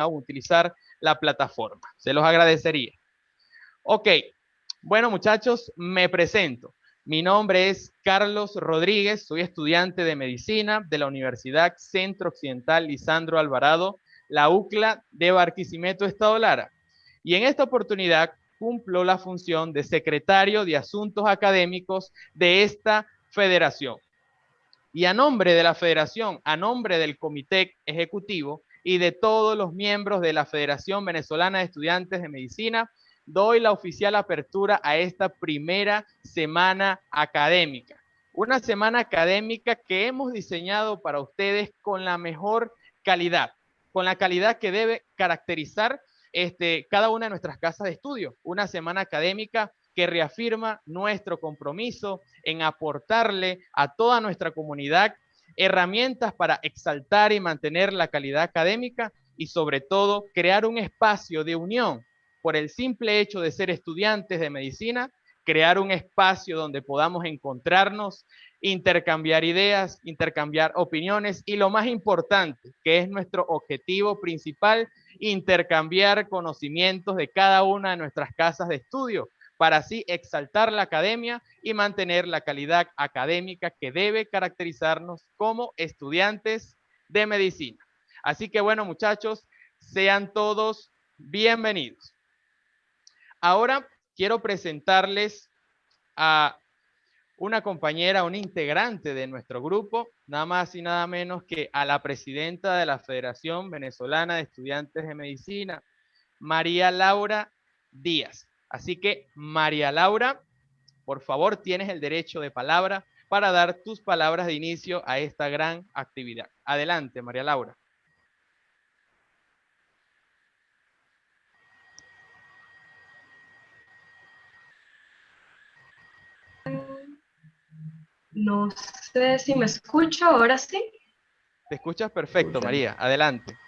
a utilizar la plataforma. Se los agradecería. Ok, bueno muchachos, me presento. Mi nombre es Carlos Rodríguez, soy estudiante de medicina de la Universidad Centro Occidental Lisandro Alvarado, la UCLA de Barquisimeto, Estado Lara. Y en esta oportunidad cumplo la función de secretario de Asuntos Académicos de esta federación. Y a nombre de la federación, a nombre del comité ejecutivo y de todos los miembros de la Federación Venezolana de Estudiantes de Medicina, doy la oficial apertura a esta primera semana académica. Una semana académica que hemos diseñado para ustedes con la mejor calidad, con la calidad que debe caracterizar cada una de nuestras casas de estudio. Una semana académica que reafirma nuestro compromiso en aportarle a toda nuestra comunidad herramientas para exaltar y mantener la calidad académica y sobre todo crear un espacio de unión por el simple hecho de ser estudiantes de medicina, crear un espacio donde podamos encontrarnos, intercambiar ideas, intercambiar opiniones y lo más importante, que es nuestro objetivo principal, intercambiar conocimientos de cada una de nuestras casas de estudio para así exaltar la academia y mantener la calidad académica que debe caracterizarnos como estudiantes de medicina. Así que bueno, muchachos, sean todos bienvenidos. Ahora quiero presentarles a una compañera, una integrante de nuestro grupo, nada más y nada menos que a la presidenta de la Federación Venezolana de Estudiantes de Medicina, María Laura Díaz. Así que, María Laura, por favor, tienes el derecho de palabra para dar tus palabras de inicio a esta gran actividad. Adelante, María Laura. No sé si me escucho, ahora sí. Te escuchas perfecto, María. Adelante.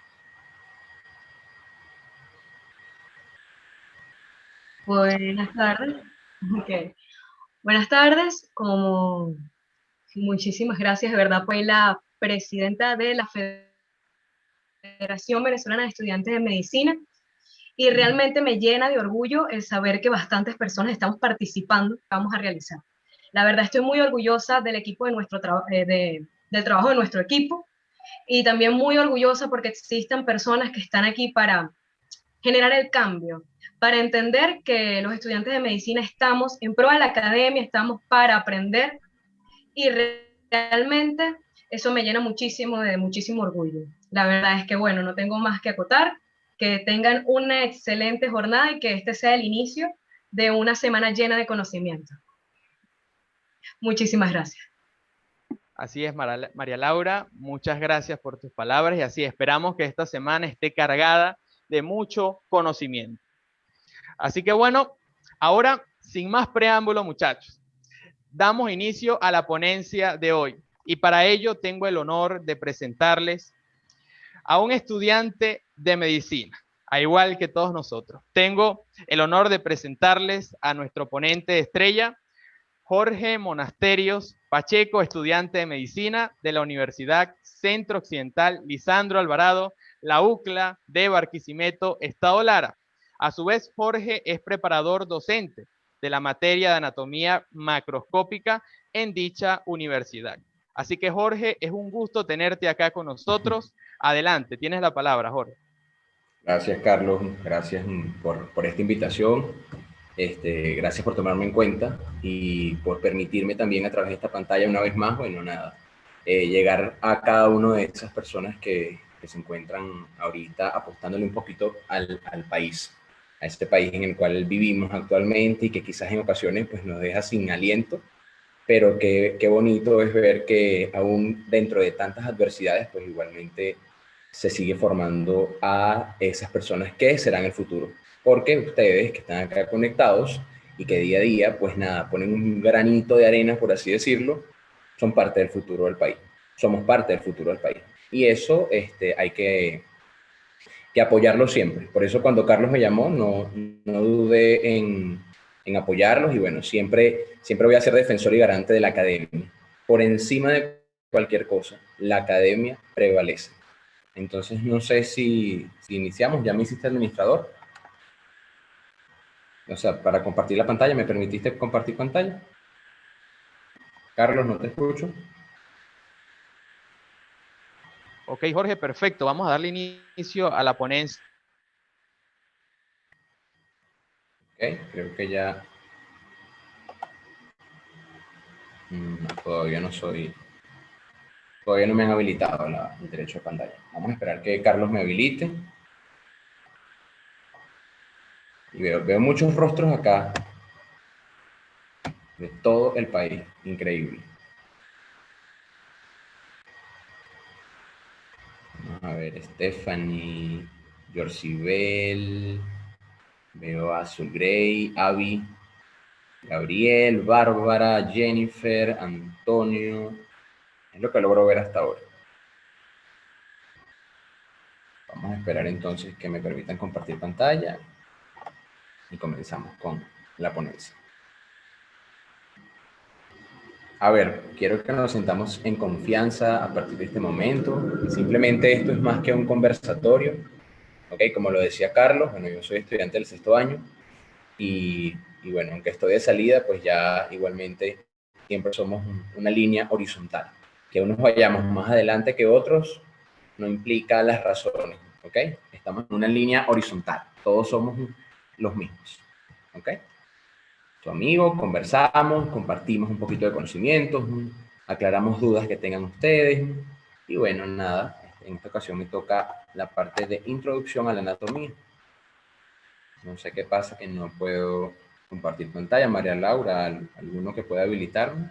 Buenas tardes. Okay. Buenas tardes. Como muchísimas gracias, de verdad, fue la presidenta de la Federación Venezolana de Estudiantes de Medicina y realmente me llena de orgullo el saber que bastantes personas estamos participando, vamos a realizar. La verdad estoy muy orgullosa del equipo de del trabajo de nuestro equipo y también muy orgullosa porque existen personas que están aquí para generar el cambio, para entender que los estudiantes de medicina estamos en pro de la academia, estamos para aprender y realmente eso me llena muchísimo de muchísimo orgullo. La verdad es que, bueno, no tengo más que acotar, que tengan una excelente jornada y que este sea el inicio de una semana llena de conocimiento. Muchísimas gracias. Así es, María Laura, muchas gracias por tus palabras y así esperamos que esta semana esté cargada de mucho conocimiento. Así que bueno, ahora, sin más preámbulo, muchachos, damos inicio a la ponencia de hoy y para ello tengo el honor de presentarles a un estudiante de medicina, a igual que todos nosotros. Tengo el honor de presentarles a nuestro ponente estrella, Jorge Monasterios Pacheco, estudiante de medicina de la Universidad Centro Occidental Lisandro Alvarado, la UCLA de Barquisimeto, Estado Lara. A su vez, Jorge es preparador docente de la materia de anatomía macroscópica en dicha universidad. Así que, Jorge, es un gusto tenerte acá con nosotros. Adelante, tienes la palabra, Jorge. Gracias, Carlos. Gracias por esta invitación. Gracias por tomarme en cuenta y por permitirme también a través de esta pantalla una vez más, bueno, nada, llegar a cada una de esas personas que se encuentran ahorita apostándole un poquito al país, a este país en el cual vivimos actualmente y que quizás en ocasiones pues, nos deja sin aliento, pero qué bonito es ver que aún dentro de tantas adversidades, pues igualmente se sigue formando a esas personas que serán el futuro. Porque ustedes que están acá conectados y que día a día, pues nada, ponen un granito de arena, por así decirlo, son parte del futuro del país. Somos parte del futuro del país. Y eso hay que apoyarlo siempre. Por eso cuando Carlos me llamó, no dudé en apoyarlos y bueno, siempre voy a ser defensor y garante de la academia. Por encima de cualquier cosa, la academia prevalece. Entonces no sé si iniciamos. ¿Ya me hiciste administrador? O sea, para compartir la pantalla, ¿me permitiste compartir pantalla? Carlos, no te escucho. Ok, Jorge, perfecto. Vamos a darle inicio a la ponencia. Ok, creo que ya... todavía no me han habilitado el derecho de pantalla. Vamos a esperar que Carlos me habilite. Y veo muchos rostros acá de todo el país. Increíble. Vamos a ver, Stephanie, Yorcibel, veo a Azul Grey, Abby, Gabriel, Bárbara, Jennifer, Antonio. Es lo que logro ver hasta ahora. Vamos a esperar entonces que me permitan compartir pantalla y comenzamos con la ponencia. A ver, quiero que nos sentamos en confianza a partir de este momento. Simplemente esto es más que un conversatorio. ¿Ok? Como lo decía Carlos, bueno, yo soy estudiante del 6º año y bueno, aunque estoy de salida, pues ya igualmente siempre somos una línea horizontal. Que unos vayamos más adelante que otros no implica las razones, ¿ok? Estamos en una línea horizontal, todos somos los mismos, ¿ok? Tu amigo, conversamos, compartimos un poquito de conocimientos, aclaramos dudas que tengan ustedes y bueno, nada, en esta ocasión me toca la parte de introducción a la anatomía. No sé qué pasa que no puedo compartir pantalla. María Laura, ¿alguno que pueda habilitarme?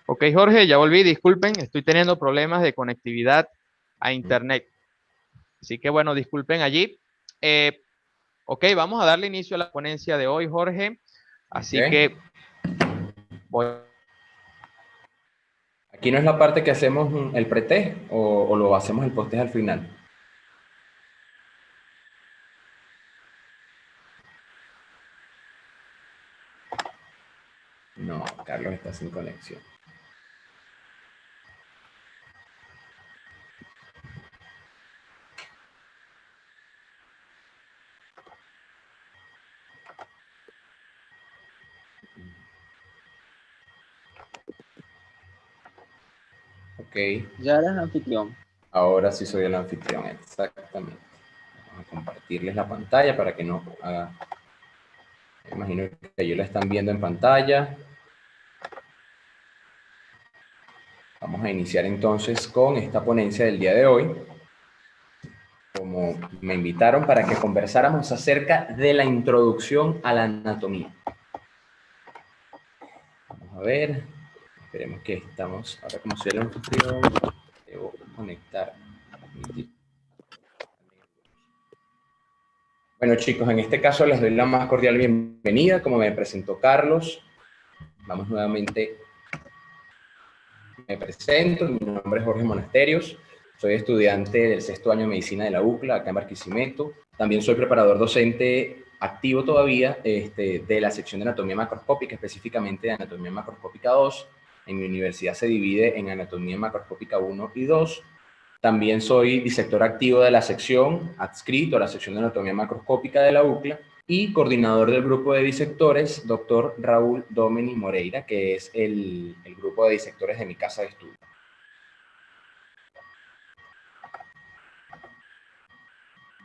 Ok, Jorge, ya volví, disculpen, estoy teniendo problemas de conectividad a internet. Así que bueno, disculpen allí. Ok, vamos a darle inicio a la ponencia de hoy, Jorge. Así Okay. que voy. Aquí no es la parte que hacemos el pretest o lo hacemos el posttest al final. No, Carlos está sin conexión. Ok. Ya eres anfitrión. Ahora sí soy el anfitrión, exactamente. Vamos a compartirles la pantalla para que no haga... Me imagino que ellos la están viendo en pantalla. Vamos a iniciar entonces con esta ponencia del día de hoy. Como me invitaron para que conversáramos acerca de la introducción a la anatomía. Vamos a ver. Esperemos que estamos... Ahora como soy el anfitrión, debo conectar. Bueno, chicos, en este caso les doy la más cordial bienvenida, como me presentó Carlos. Vamos nuevamente. Me presento, mi nombre es Jorge Monasterios, soy estudiante del 6º año de Medicina de la UCLA, acá en Barquisimeto. También soy preparador docente activo todavía de la sección de Anatomía Macroscópica, específicamente de Anatomía Macroscópica 2. En mi universidad se divide en Anatomía Macroscópica 1 y 2. También soy disector activo de la sección, adscrito a la sección de Anatomía Macroscópica de la UCLA, y coordinador del grupo de disectores, doctor Raúl Domeni Moreira, que es el grupo de disectores de mi casa de estudio.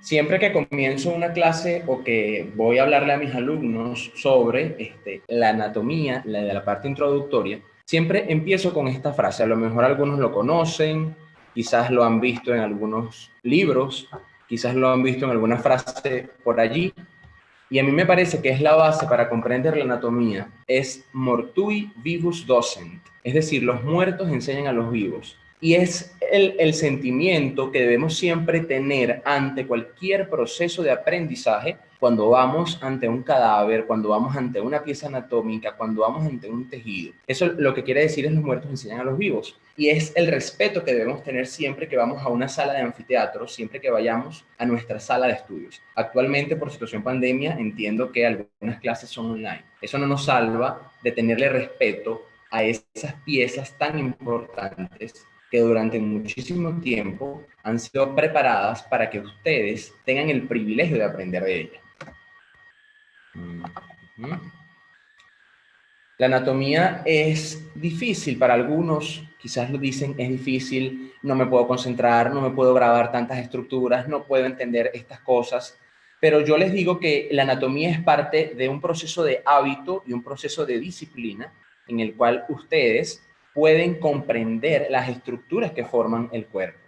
Siempre que comienzo una clase o que voy a hablarle a mis alumnos sobre la anatomía, de la parte introductoria, siempre empiezo con esta frase. A lo mejor algunos lo conocen, quizás lo han visto en algunos libros, quizás lo han visto en alguna frase por allí, y a mí me parece que es la base para comprender la anatomía, es mortui vivus docent, es decir, los muertos enseñan a los vivos. Y es el sentimiento que debemos siempre tener ante cualquier proceso de aprendizaje cuando vamos ante un cadáver, cuando vamos ante una pieza anatómica, cuando vamos ante un tejido. Eso lo que quiere decir es los muertos enseñan a los vivos. Y es el respeto que debemos tener siempre que vamos a una sala de anfiteatro, siempre que vayamos a nuestra sala de estudios. Actualmente, por situación pandemia, entiendo que algunas clases son online. Eso no nos salva de tenerle respeto a esas piezas tan importantes que durante muchísimo tiempo han sido preparadas para que ustedes tengan el privilegio de aprender de ellas. La anatomía es difícil para algunos, quizás lo dicen, es difícil, no me puedo concentrar, no me puedo grabar tantas estructuras, no puedo entender estas cosas, pero yo les digo que la anatomía es parte de un proceso de hábito y un proceso de disciplina en el cual ustedes pueden comprender las estructuras que forman el cuerpo,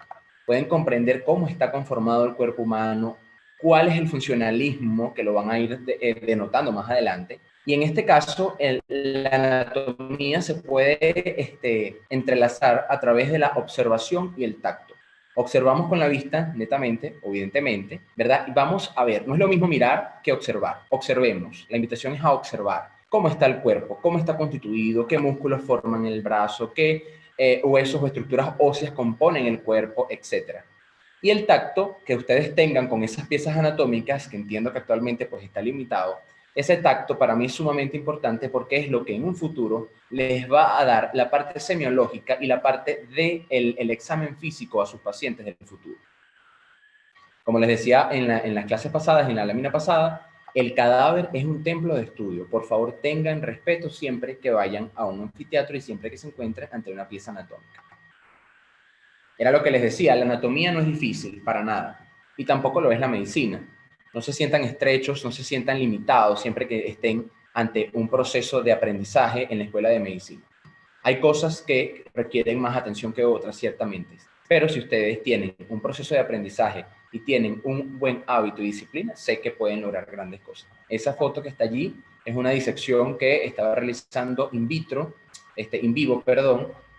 pueden comprender cómo está conformado el cuerpo humano, cuál es el funcionalismo, que lo van a ir denotando más adelante. Y en este caso, la anatomía se puede entrelazar a través de la observación y el tacto. Observamos con la vista, netamente, evidentemente, ¿verdad? Y vamos a ver, no es lo mismo mirar que observar. Observemos, la invitación es a observar cómo está el cuerpo, cómo está constituido, qué músculos forman el brazo, qué huesos o estructuras óseas componen el cuerpo, etc. Y el tacto que ustedes tengan con esas piezas anatómicas, que entiendo que actualmente pues está limitado, ese tacto para mí es sumamente importante porque es lo que en un futuro les va a dar la parte semiológica y la parte del examen físico a sus pacientes del futuro. Como les decía en las clases pasadas, en la lámina pasada, el cadáver es un templo de estudio. Por favor, tengan respeto siempre que vayan a un anfiteatro y siempre que se encuentren ante una pieza anatómica. Era lo que les decía, la anatomía no es difícil, para nada. Y tampoco lo es la medicina. No se sientan estrechos, no se sientan limitados siempre que estén ante un proceso de aprendizaje en la escuela de medicina. Hay cosas que requieren más atención que otras, ciertamente. Pero si ustedes tienen un proceso de aprendizaje y tienen un buen hábito y disciplina, sé que pueden lograr grandes cosas. Esa foto que está allí es una disección que estaba realizando in vivo,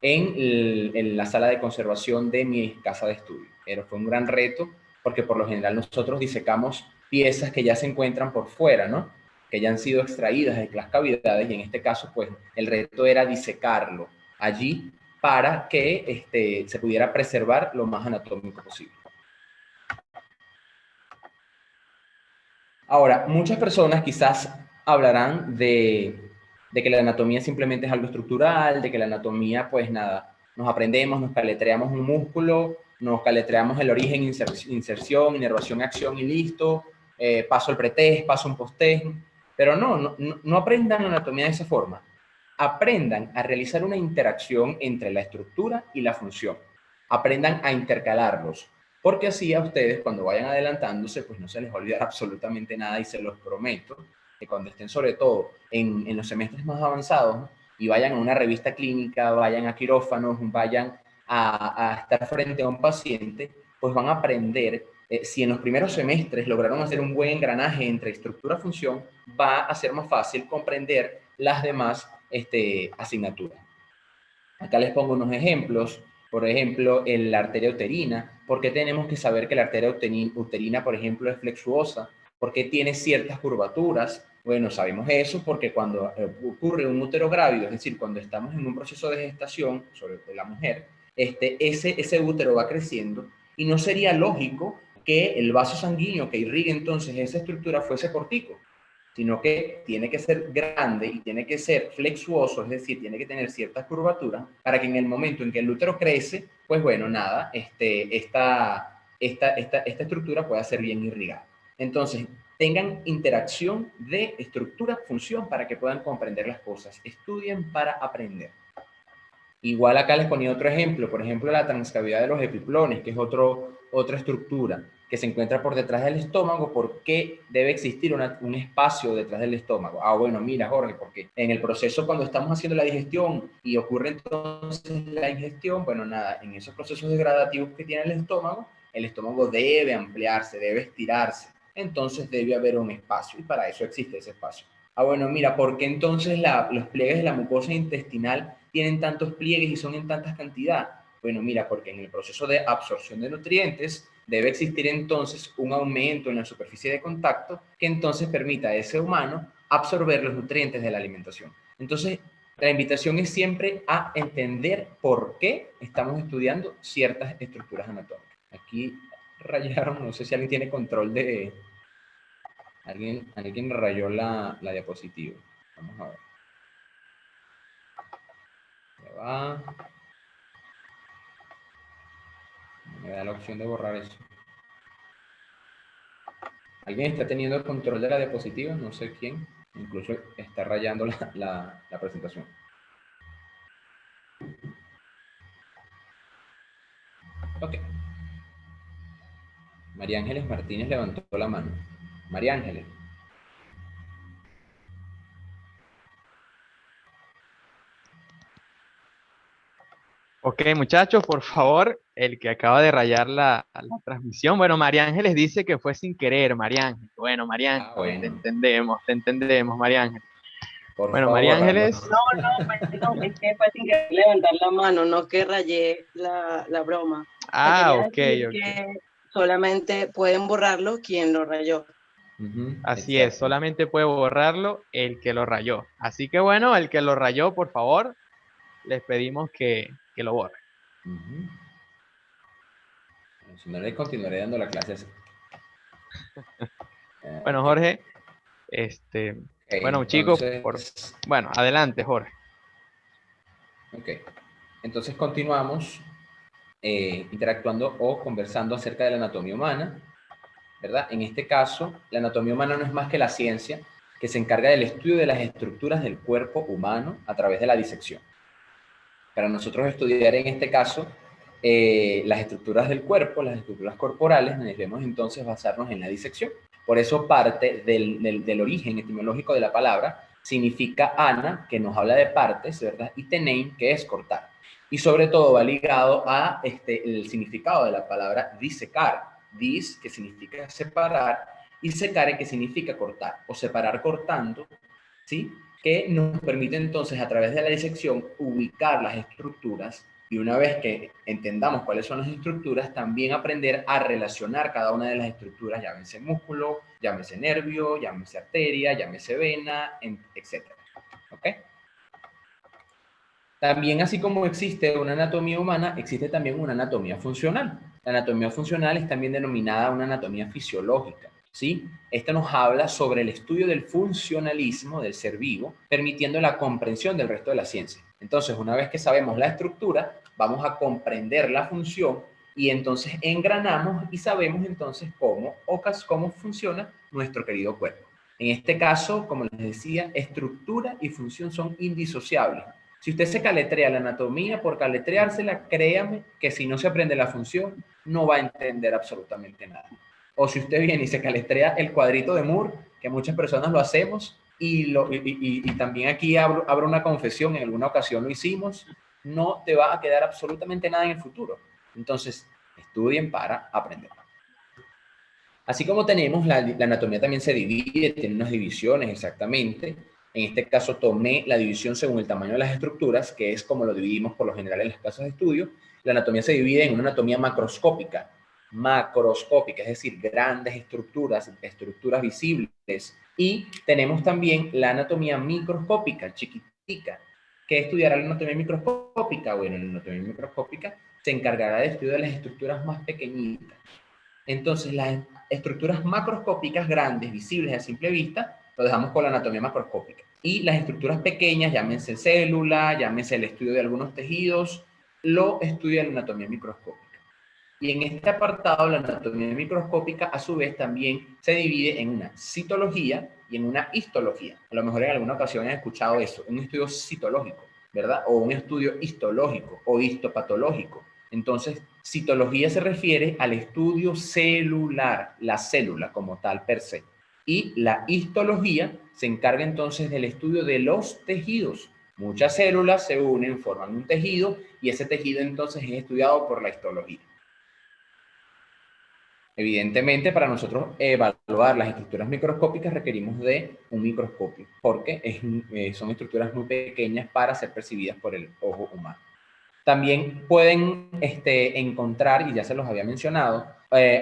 en la sala de conservación de mi casa de estudio. Pero fue un gran reto porque por lo general nosotros disecamos piezas que ya se encuentran por fuera, ¿no? Que ya han sido extraídas de las cavidades y en este caso pues el reto era disecarlo allí para que se pudiera preservar lo más anatómico posible. Ahora, muchas personas quizás hablarán de que la anatomía simplemente es algo estructural, de que la anatomía, pues nada, nos aprendemos, nos caletreamos un músculo, nos caletreamos el origen, inserción, inervación, acción y listo, paso el pretest, paso un posttest, pero no aprendan anatomía de esa forma. Aprendan a realizar una interacción entre la estructura y la función. Aprendan a intercalarlos. Porque así a ustedes, cuando vayan adelantándose, pues no se les va a olvidar absolutamente nada y se los prometo que cuando estén sobre todo en los semestres más avanzados, ¿no? Y vayan a una revista clínica, vayan a quirófanos, vayan a estar frente a un paciente, pues van a aprender, si en los primeros semestres lograron hacer un buen engranaje entre estructura-función, va a ser más fácil comprender las demás asignaturas. Acá les pongo unos ejemplos. Por ejemplo, en la arteria uterina. ¿Por qué tenemos que saber que la arteria uterina, por ejemplo, es flexuosa? ¿Por qué tiene ciertas curvaturas? Bueno, sabemos eso porque cuando ocurre un útero grávido, es decir, cuando estamos en un proceso de gestación, sobre todo la mujer, ese útero va creciendo y no sería lógico que el vaso sanguíneo que irrigue entonces esa estructura fuese cortico, sino que tiene que ser grande y tiene que ser flexuoso, es decir, tiene que tener ciertas curvaturas para que en el momento en que el útero crece, pues bueno, nada, esta estructura pueda ser bien irrigada. Entonces, tengan interacción de estructura-función para que puedan comprender las cosas. Estudien para aprender. Igual acá les ponía otro ejemplo, por ejemplo, la transcavidad de los epiplones, que es otra estructura que se encuentra por detrás del estómago. ¿Por qué debe existir un espacio detrás del estómago? Ah, bueno, mira, Jorge, porque en el proceso cuando estamos haciendo la digestión y ocurre entonces la ingestión, bueno, nada, en esos procesos degradativos que tiene el estómago debe ampliarse, debe estirarse. Entonces debe haber un espacio y para eso existe ese espacio. Ah, bueno, mira, ¿por qué entonces los pliegues de la mucosa intestinal tienen tantos pliegues y son en tanta cantidad? Bueno, mira, porque en el proceso de absorción de nutrientes debe existir entonces un aumento en la superficie de contacto que entonces permita a ese humano absorber los nutrientes de la alimentación. Entonces, la invitación es siempre a entender por qué estamos estudiando ciertas estructuras anatómicas. Aquí rayaron, no sé si alguien tiene control de... Alguien rayó la diapositiva. Vamos a ver. Ya va. Me da la opción de borrar eso. ¿Alguien está teniendo el control de la diapositiva? No sé quién. Incluso está rayando la presentación. Ok. María Ángeles Martínez levantó la mano. María Ángeles. Ok, muchachos, por favor, el que acaba de rayar la transmisión. Bueno, María Ángeles dice que fue sin querer, María Ángeles. Bueno, María Ah, Ángeles, bueno. te entendemos, María Ángeles. Por Bueno, María favor, Ángeles. Carlos. No, es que fue sin querer levantar la mano, no que rayé la broma. Ah, Quería ok, decir ok. que solamente pueden borrarlo quien lo rayó. Así es, Exacto. solamente puede borrarlo el que lo rayó. Así que bueno, el que lo rayó, por favor, les pedimos que lo borre. Si no, le continuaré dando la clase así. Bueno, Ok. Jorge, bueno, chicos, Entonces, bueno, adelante, Jorge. ok. Entonces continuamos interactuando o conversando acerca de la anatomía humana, ¿verdad? En este caso, la anatomía humana no es más que la ciencia que se encarga del estudio de las estructuras del cuerpo humano a través de la disección. Para nosotros estudiar en este caso las estructuras del cuerpo, las estructuras corporales, debemos entonces basarnos en la disección. Por eso parte del origen etimológico de la palabra significa ana, que nos habla de partes, ¿verdad? Y tenein, que es cortar. Y sobre todo va ligado a el significado de la palabra disecar. Dis, que significa separar, y secare, que significa cortar, o separar cortando, ¿sí? Que nos permite entonces a través de la disección ubicar las estructuras y una vez que entendamos cuáles son las estructuras, también aprender a relacionar cada una de las estructuras, llámese músculo, llámese nervio, llámese arteria, llámese vena, etc. ¿Ok? También así como existe una anatomía humana, existe también una anatomía funcional. La anatomía funcional es también denominada una anatomía fisiológica. ¿Sí? Esto nos habla sobre el estudio del funcionalismo del ser vivo, permitiendo la comprensión del resto de la ciencia. Entonces, una vez que sabemos la estructura, vamos a comprender la función y entonces engranamos y sabemos entonces cómo funciona nuestro querido cuerpo. En este caso, como les decía, estructura y función son indisociables. Si usted se caletrea la anatomía por caletreársela, créame que si no se aprende la función, no va a entender absolutamente nada. O si usted viene y se caletrea el cuadrito de Moore, que muchas personas lo hacemos, y también aquí abro una confesión, en alguna ocasión lo hicimos, no te va a quedar absolutamente nada en el futuro. Entonces, estudien para aprender. Así como tenemos, la anatomía también se divide, tiene unas divisiones exactamente. En este caso tomé la división según el tamaño de las estructuras, que es como lo dividimos por lo general en las casas de estudio. La anatomía se divide en una anatomía macroscópica, es decir, grandes estructuras visibles. Y tenemos también la anatomía microscópica, chiquitica. ¿Qué estudiará la anatomía microscópica? Bueno, la anatomía microscópica se encargará de estudiar las estructuras más pequeñitas. Entonces, las estructuras macroscópicas grandes, visibles a simple vista, lo dejamos con la anatomía macroscópica. Y las estructuras pequeñas, llámense célula, llámense el estudio de algunos tejidos, lo estudia la anatomía microscópica. Y en este apartado, la anatomía microscópica, a su vez, también se divide en una citología y en una histología. A lo mejor en alguna ocasión han escuchado eso, un estudio citológico, ¿verdad? O un estudio histológico o histopatológico. Entonces, citología se refiere al estudio celular, la célula como tal per se. Y la histología se encarga entonces del estudio de los tejidos. Muchas células se unen, forman un tejido y ese tejido entonces es estudiado por la histología. Evidentemente, para nosotros evaluar las estructuras microscópicas requerimos de un microscopio, porque son estructuras muy pequeñas para ser percibidas por el ojo humano. También pueden encontrar, y ya se los había mencionado,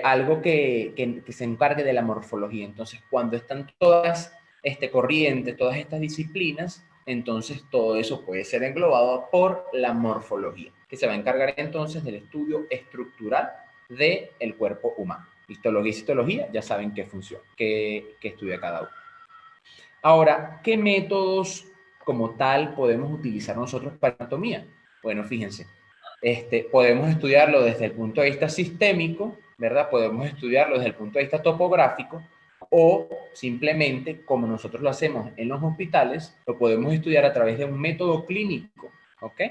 algo que se encargue de la morfología. Entonces, cuando están todas corrientes, todas estas disciplinas, entonces todo eso puede ser englobado por la morfología, que se va a encargar entonces del estudio estructural del cuerpo humano. Histología y citología ya saben qué función, qué estudia cada uno. Ahora, ¿qué métodos como tal podemos utilizar nosotros para anatomía? Bueno, fíjense, podemos estudiarlo desde el punto de vista sistémico, ¿verdad? Podemos estudiarlo desde el punto de vista topográfico, o simplemente, como nosotros lo hacemos en los hospitales, lo podemos estudiar a través de un método clínico, ¿ok?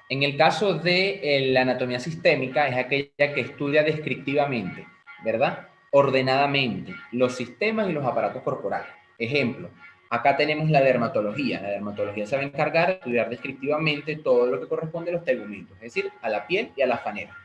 En el caso de la anatomía sistémica, es aquella que estudia descriptivamente, ¿verdad? Ordenadamente, los sistemas y los aparatos corporales. Ejemplo, acá tenemos la dermatología. La dermatología se va a encargar de estudiar descriptivamente todo lo que corresponde a los tegumentos, es decir, a la piel y a las faneras.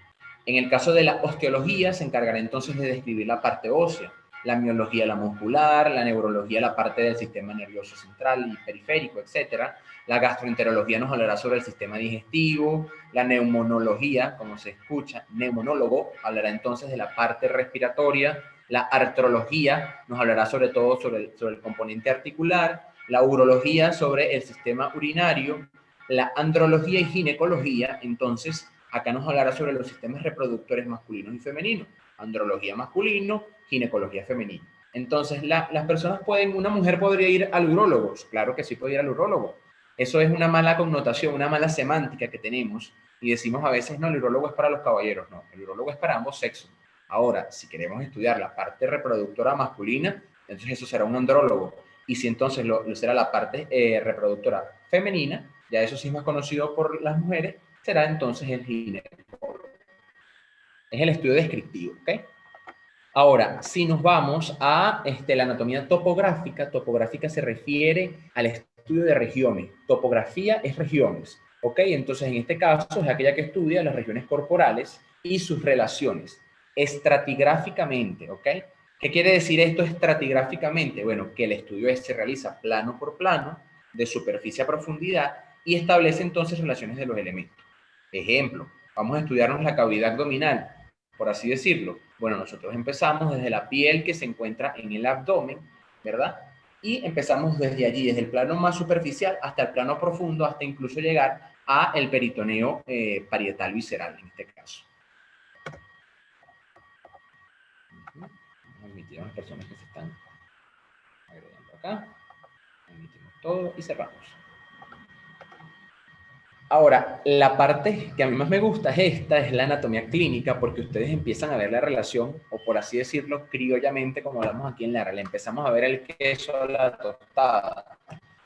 En el caso de la osteología, se encargará entonces de describir la parte ósea, la miología, la muscular, la neurología, la parte del sistema nervioso central y periférico, etcétera. La gastroenterología nos hablará sobre el sistema digestivo, la neumonología, como se escucha, neumonólogo, hablará entonces de la parte respiratoria, la artrología nos hablará sobre todo sobre el componente articular, la urología sobre el sistema urinario, la andrología y ginecología, entonces acá nos hablará sobre los sistemas reproductores masculinos y femeninos, andrología masculino, ginecología femenina. Entonces, las personas una mujer podría ir al urólogo, claro que sí puede ir al urólogo. Eso es una mala connotación, una mala semántica que tenemos y decimos a veces, no, el urólogo es para los caballeros. No, el urólogo es para ambos sexos. Ahora, si queremos estudiar la parte reproductora masculina, entonces eso será un andrólogo. Y si entonces lo será la parte reproductora femenina, ya eso sí es más conocido por las mujeres, será entonces el ginecólogo. Es el estudio descriptivo, ¿ok? Ahora, si nos vamos a la anatomía topográfica, topográfica se refiere al estudio de regiones. Topografía es regiones, ¿ok? Entonces, en este caso es aquella que estudia las regiones corporales y sus relaciones, estratigráficamente, ¿ok? ¿Qué quiere decir esto estratigráficamente? Bueno, que el estudio se realiza plano por plano, de superficie a profundidad, y establece entonces relaciones de los elementos. Ejemplo, vamos a estudiarnos la cavidad abdominal, por así decirlo. Bueno, nosotros empezamos desde la piel que se encuentra en el abdomen, ¿verdad? Y empezamos desde allí, desde el plano más superficial hasta el plano profundo, hasta incluso llegar a el peritoneo parietal visceral, en este caso. Vamos a admitir a las personas que se están agregando acá. Admitimos todo y cerramos. Ahora, la parte que a mí más me gusta es la anatomía clínica, porque ustedes empiezan a ver la relación, o por así decirlo, criollamente, como hablamos aquí en Lara, le empezamos a ver el queso a la tostada,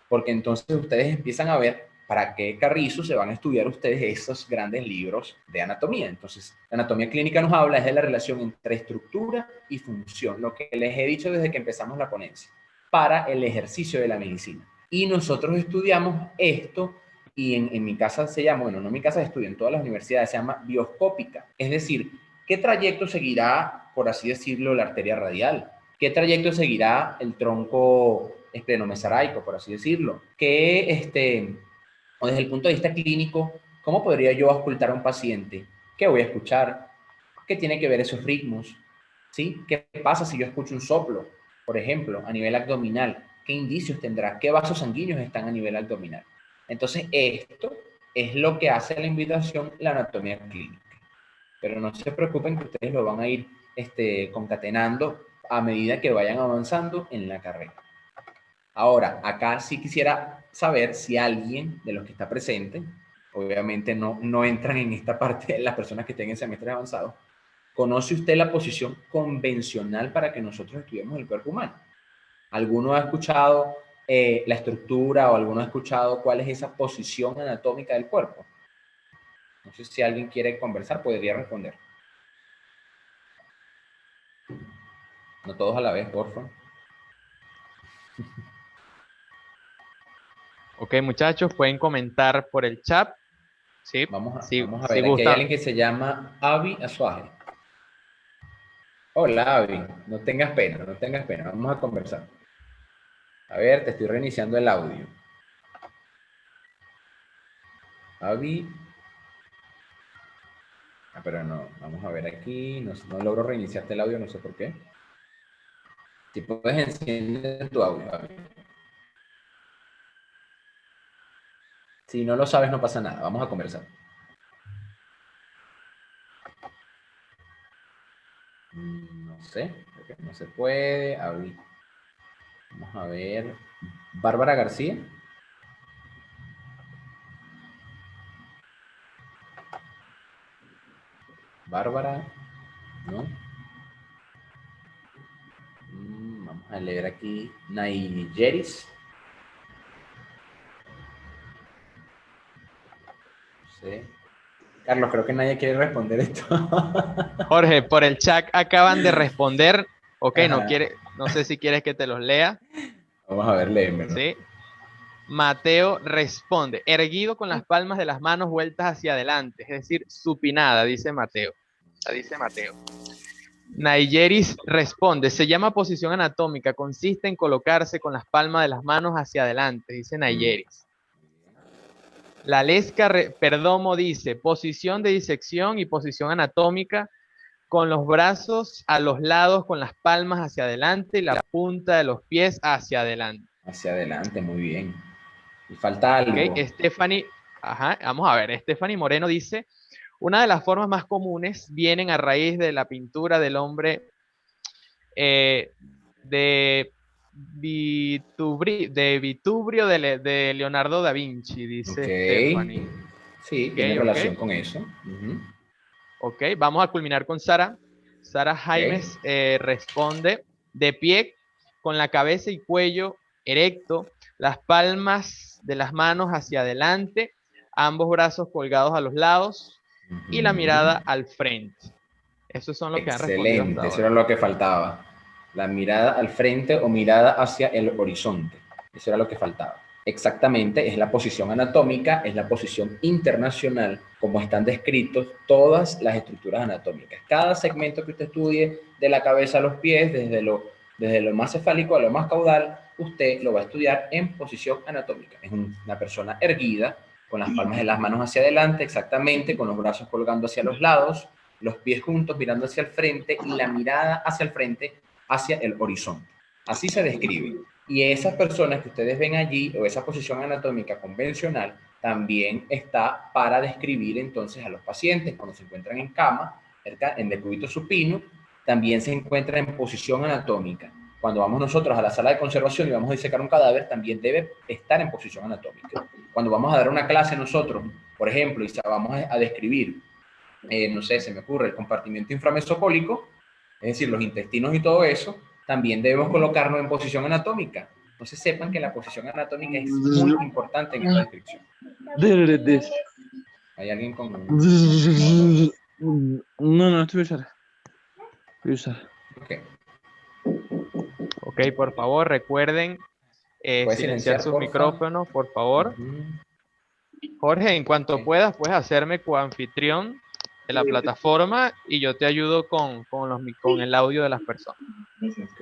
porque entonces ustedes empiezan a ver para qué carrizo se van a estudiar ustedes esos grandes libros de anatomía. Entonces, la anatomía clínica nos habla de la relación entre estructura y función, lo que les he dicho desde que empezamos la ponencia, para el ejercicio de la medicina. Y nosotros estudiamos esto. Y en mi casa se llama, bueno, no en mi casa de estudio, en todas las universidades se llama bioscópica. Es decir, ¿qué trayecto seguirá, por así decirlo, la arteria radial? ¿Qué trayecto seguirá el tronco esplenomesoraico, por así decirlo? O desde el punto de vista clínico, ¿cómo podría yo auscultar a un paciente? ¿Qué voy a escuchar? ¿Qué tiene que ver esos ritmos? ¿Sí? ¿Qué pasa si yo escucho un soplo, por ejemplo, a nivel abdominal? ¿Qué indicios tendrá? ¿Qué vasos sanguíneos están a nivel abdominal? Entonces, esto es lo que hace la invitación la anatomía clínica. Pero no se preocupen que ustedes lo van a ir concatenando a medida que vayan avanzando en la carrera. Ahora, acá sí quisiera saber si alguien de los que está presente, obviamente no entran en esta parte las personas que estén en semestres avanzados, ¿conoce usted la posición convencional para que nosotros estudiemos el cuerpo humano? ¿Alguno ha escuchado la estructura o alguno ha escuchado cuál es esa posición anatómica del cuerpo? No sé si alguien quiere conversar, podría responder. No todos a la vez, por favor. Ok, muchachos, pueden comentar por el chat. Sí, Vamos a si ver, aquí hay gusta. alguien que se llama Avi Azuaje. Hola, Avi, no tengas pena, vamos a conversar. A ver, te estoy reiniciando el audio. Avi. Pero no, vamos a ver aquí. No, no logro reiniciarte el audio, no sé por qué. Si puedes encender tu audio, Avi. Si no lo sabes, no pasa nada. Vamos a conversar. No sé, porque no se puede. Avi. Vamos a ver. Bárbara García. Bárbara, ¿no? Vamos a leer aquí. Nayeris. No sé. Carlos, creo que nadie quiere responder esto. Jorge, por el chat acaban de responder. Ok, Ajá. no sé si quieres que te los lea. Vamos a ver, léemelo. ¿Sí? Mateo responde, erguido con las palmas de las manos vueltas hacia adelante, es decir, supinada, dice Mateo. Nayeris responde, se llama posición anatómica, consiste en colocarse con las palmas de las manos hacia adelante, dice Nayeris. La Lesca Perdomo dice, posición de disección y posición anatómica, con los brazos a los lados, con las palmas hacia adelante y la punta de los pies hacia adelante. Hacia adelante, muy bien. Y falta algo. Okay. Stephanie, vamos a ver, Stephanie Moreno dice, una de las formas más comunes vienen a raíz de la pintura del hombre de Vitubrio de Leonardo da Vinci, dice Stephanie. Sí, tiene relación con eso. Ok, vamos a culminar con Sara. Sara Jaimes responde, de pie, con la cabeza y cuello erecto, las palmas de las manos hacia adelante, ambos brazos colgados a los lados y la mirada al frente. Esos son los que han respondido hasta ahora. Eso era lo que faltaba. La mirada al frente o mirada hacia el horizonte. Eso era lo que faltaba. Exactamente, es la posición anatómica, es la posición internacional, como están descritos todas las estructuras anatómicas. Cada segmento que usted estudie, de la cabeza a los pies, desde lo más cefálico a lo más caudal, usted lo va a estudiar en posición anatómica. Es una persona erguida, con las palmas de las manos hacia adelante, exactamente, con los brazos colgando hacia los lados, los pies juntos mirando hacia el frente y la mirada hacia el frente, hacia el horizonte. Así se describe. Y esas personas que ustedes ven allí, o esa posición anatómica convencional, también está para describir entonces a los pacientes cuando se encuentran en cama, en decúbito supino, también se encuentra en posición anatómica. Cuando vamos nosotros a la sala de conservación y vamos a disecar un cadáver, también debe estar en posición anatómica. Cuando vamos a dar una clase nosotros, por ejemplo, y vamos a describir, no sé, se me ocurre el compartimiento inframesocólico, es decir, los intestinos y todo eso, también debemos colocarnos en posición anatómica. Entonces sepan que la posición anatómica es muy importante en esta descripción. ¿Hay alguien con...? No, estoy voy a usar. Ok, por favor, recuerden silenciar sus micrófonos, por favor. Jorge, en cuanto puedas, puedes hacerme coanfitrión de la plataforma y yo te ayudo con el audio de las personas. Ok.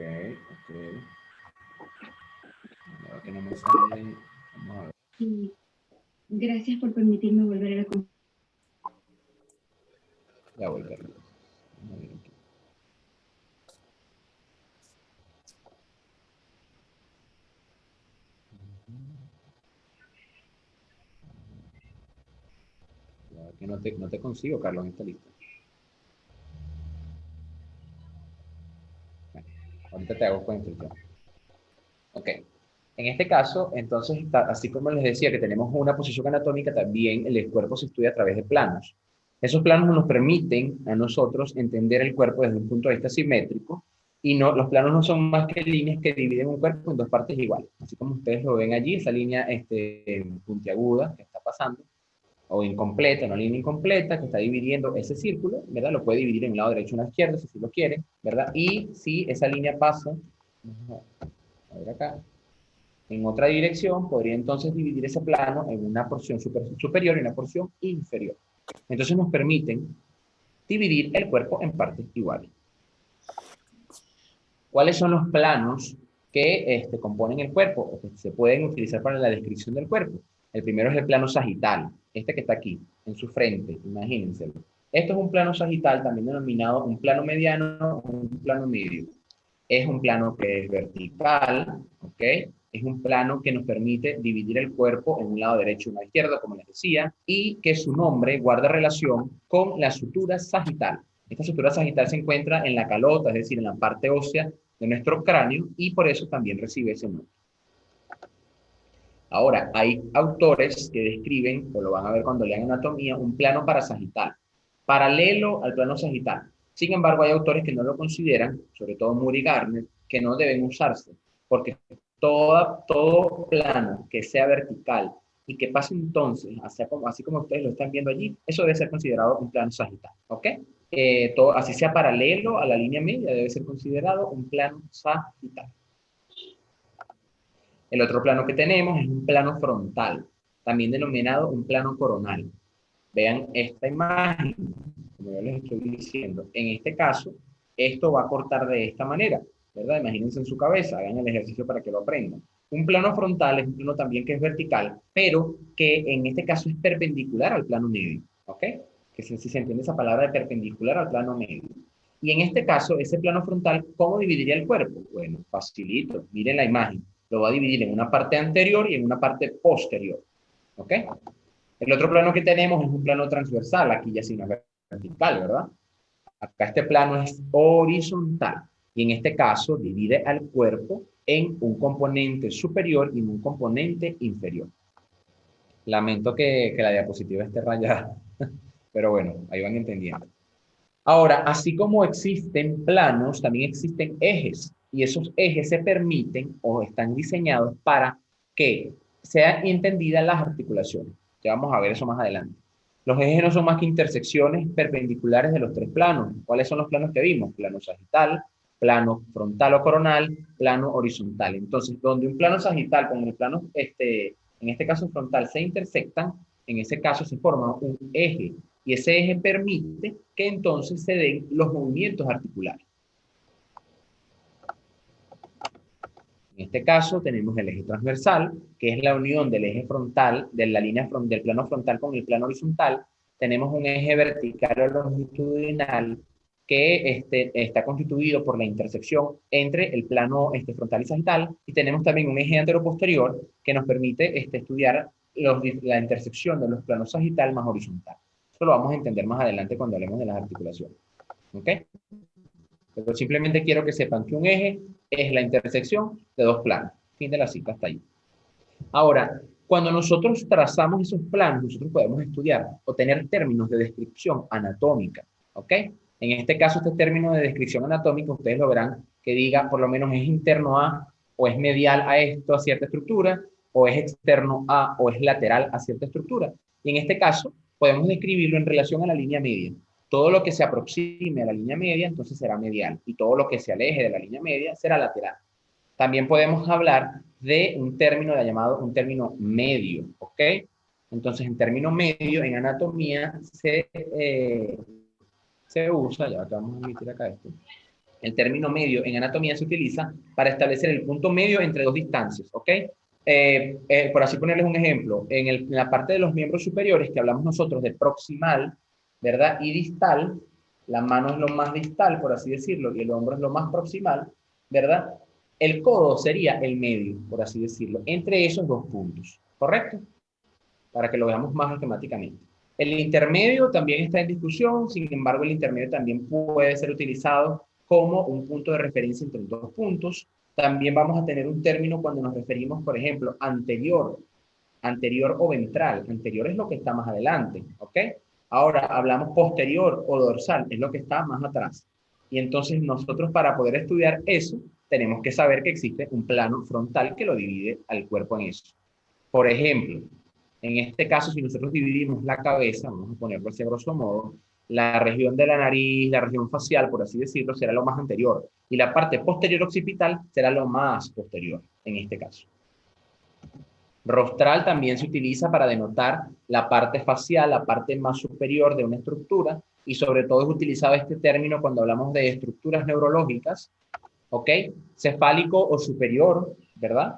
Que no me sale. Vamos a ver. Sí. Gracias por permitirme volver a la conferencia. Ya voy, Carlos. Vamos a ver aquí. Que no te consigo, Carlos, en esta lista. Bueno, ahorita te hago coincidencia. Ok. En este caso, entonces, así como les decía que tenemos una posición anatómica, también el cuerpo se estudia a través de planos. Esos planos nos permiten a nosotros entender el cuerpo desde un punto de vista simétrico, y los planos no son más que líneas que dividen un cuerpo en dos partes iguales. Así como ustedes lo ven allí, esa línea puntiaguda que está pasando, o incompleta, una línea incompleta que está dividiendo ese círculo, ¿verdad? Lo puede dividir en un lado derecho y un lado izquierdo, si lo quieren, ¿verdad? Y si esa línea pasa, a ver acá, en otra dirección, podría entonces dividir ese plano en una porción superior y una porción inferior. Entonces nos permiten dividir el cuerpo en partes iguales. ¿Cuáles son los planos que componen el cuerpo o que se pueden utilizar para la descripción del cuerpo? El primero es el plano sagital. este que está aquí, en su frente, imagínenselo. Esto es un plano sagital, también denominado un plano mediano o un plano medio. Es un plano que es vertical, ¿ok? Es un plano que nos permite dividir el cuerpo en un lado derecho y un lado izquierdo, como les decía, y que su nombre guarda relación con la sutura sagital. Esta sutura sagital se encuentra en la calota, es decir, en la parte ósea de nuestro cráneo, y por eso también recibe ese nombre. Ahora, hay autores que describen, o lo van a ver cuando lean anatomía, un plano parasagital, paralelo al plano sagital. Sin embargo, hay autores que no lo consideran, sobre todo Moore y Gardner, que no deben usarse, porque todo plano que sea vertical y que pase entonces, así como ustedes lo están viendo allí, eso debe ser considerado un plano sagital, ¿ok? Así sea paralelo a la línea media, debe ser considerado un plano sagital. El otro plano que tenemos es un plano frontal, también denominado un plano coronal. Vean esta imagen, como yo les estoy diciendo. En este caso, esto va a cortar de esta manera, ¿verdad? Imagínense en su cabeza, hagan el ejercicio para que lo aprendan. Un plano frontal es un plano también que es vertical, pero que en este caso es perpendicular al plano medio, ¿ok? Que si se entiende esa palabra de perpendicular al plano medio. Y en este caso, ese plano frontal, ¿cómo dividiría el cuerpo? Bueno, facilito, miren la imagen. Lo va a dividir en una parte anterior y en una parte posterior, ¿ok? El otro plano que tenemos es un plano transversal, aquí ya sí no es vertical, ¿verdad? Acá este plano es horizontal y en este caso divide al cuerpo en un componente superior y un componente inferior. Lamento que la diapositiva esté rayada, pero bueno, ahí van entendiendo. Ahora, así como existen planos, también existen ejes y esos ejes se permiten o están diseñados para que sean entendidas las articulaciones. Ya vamos a ver eso más adelante. Los ejes no son más que intersecciones perpendiculares de los tres planos. ¿Cuáles son los planos que vimos? Plano sagital, plano frontal o coronal, plano horizontal. Entonces, donde un plano sagital con el plano, en este caso frontal, se intersectan, en ese caso se forma un eje. Y ese eje permite que entonces se den los movimientos articulares. En este caso tenemos el eje transversal, que es la unión del eje frontal, de la línea del plano frontal con el plano horizontal. Tenemos un eje vertical o longitudinal que está constituido por la intersección entre el plano frontal y sagital. Y tenemos también un eje anteroposterior que nos permite estudiar la intersección de los planos sagital más horizontal. Eso lo vamos a entender más adelante cuando hablemos de las articulaciones. ¿Ok? Pero simplemente quiero que sepan que un eje es la intersección de dos planos. Fin de la cita, hasta ahí. Ahora, cuando nosotros trazamos esos planos, nosotros podemos estudiar o tener términos de descripción anatómica. ¿Ok? En este caso, este término de descripción anatómica, ustedes lo verán que diga por lo menos es interno a, o es medial a esto, a cierta estructura, o es externo a, o es lateral a cierta estructura. Y en este caso, podemos describirlo en relación a la línea media. Todo lo que se aproxime a la línea media, entonces será medial. Y todo lo que se aleje de la línea media será lateral. También podemos hablar de un término llamado un término medio, ¿ok? Entonces, en término medio, en anatomía, se usa, ya vamos a emitir acá esto. El término medio en anatomía se utiliza para establecer el punto medio entre dos distancias, ¿ok? Por así ponerles un ejemplo, en la parte de los miembros superiores que hablamos nosotros de proximal, ¿verdad? Y distal, la mano es lo más distal, por así decirlo, y el hombro es lo más proximal, ¿verdad? El codo sería el medio, por así decirlo, entre esos dos puntos, ¿correcto? Para que lo veamos más matemáticamente. El intermedio también está en discusión, sin embargo, el intermedio también puede ser utilizado como un punto de referencia entre dos puntos. También vamos a tener un término cuando nos referimos, por ejemplo, anterior o ventral. Anterior es lo que está más adelante, ¿ok? Ahora hablamos posterior o dorsal, es lo que está más atrás. Y entonces nosotros para poder estudiar eso, tenemos que saber que existe un plano frontal que lo divide al cuerpo en eso. Por ejemplo, en este caso, si nosotros dividimos la cabeza, vamos a ponerlo así a grosso modo, la región de la nariz, la región facial, por así decirlo, será lo más anterior. Y la parte posterior occipital será lo más posterior, en este caso. Rostral también se utiliza para denotar la parte facial, la parte más superior de una estructura, y sobre todo es utilizado este término cuando hablamos de estructuras neurológicas, ¿ok? Cefálico o superior, ¿verdad?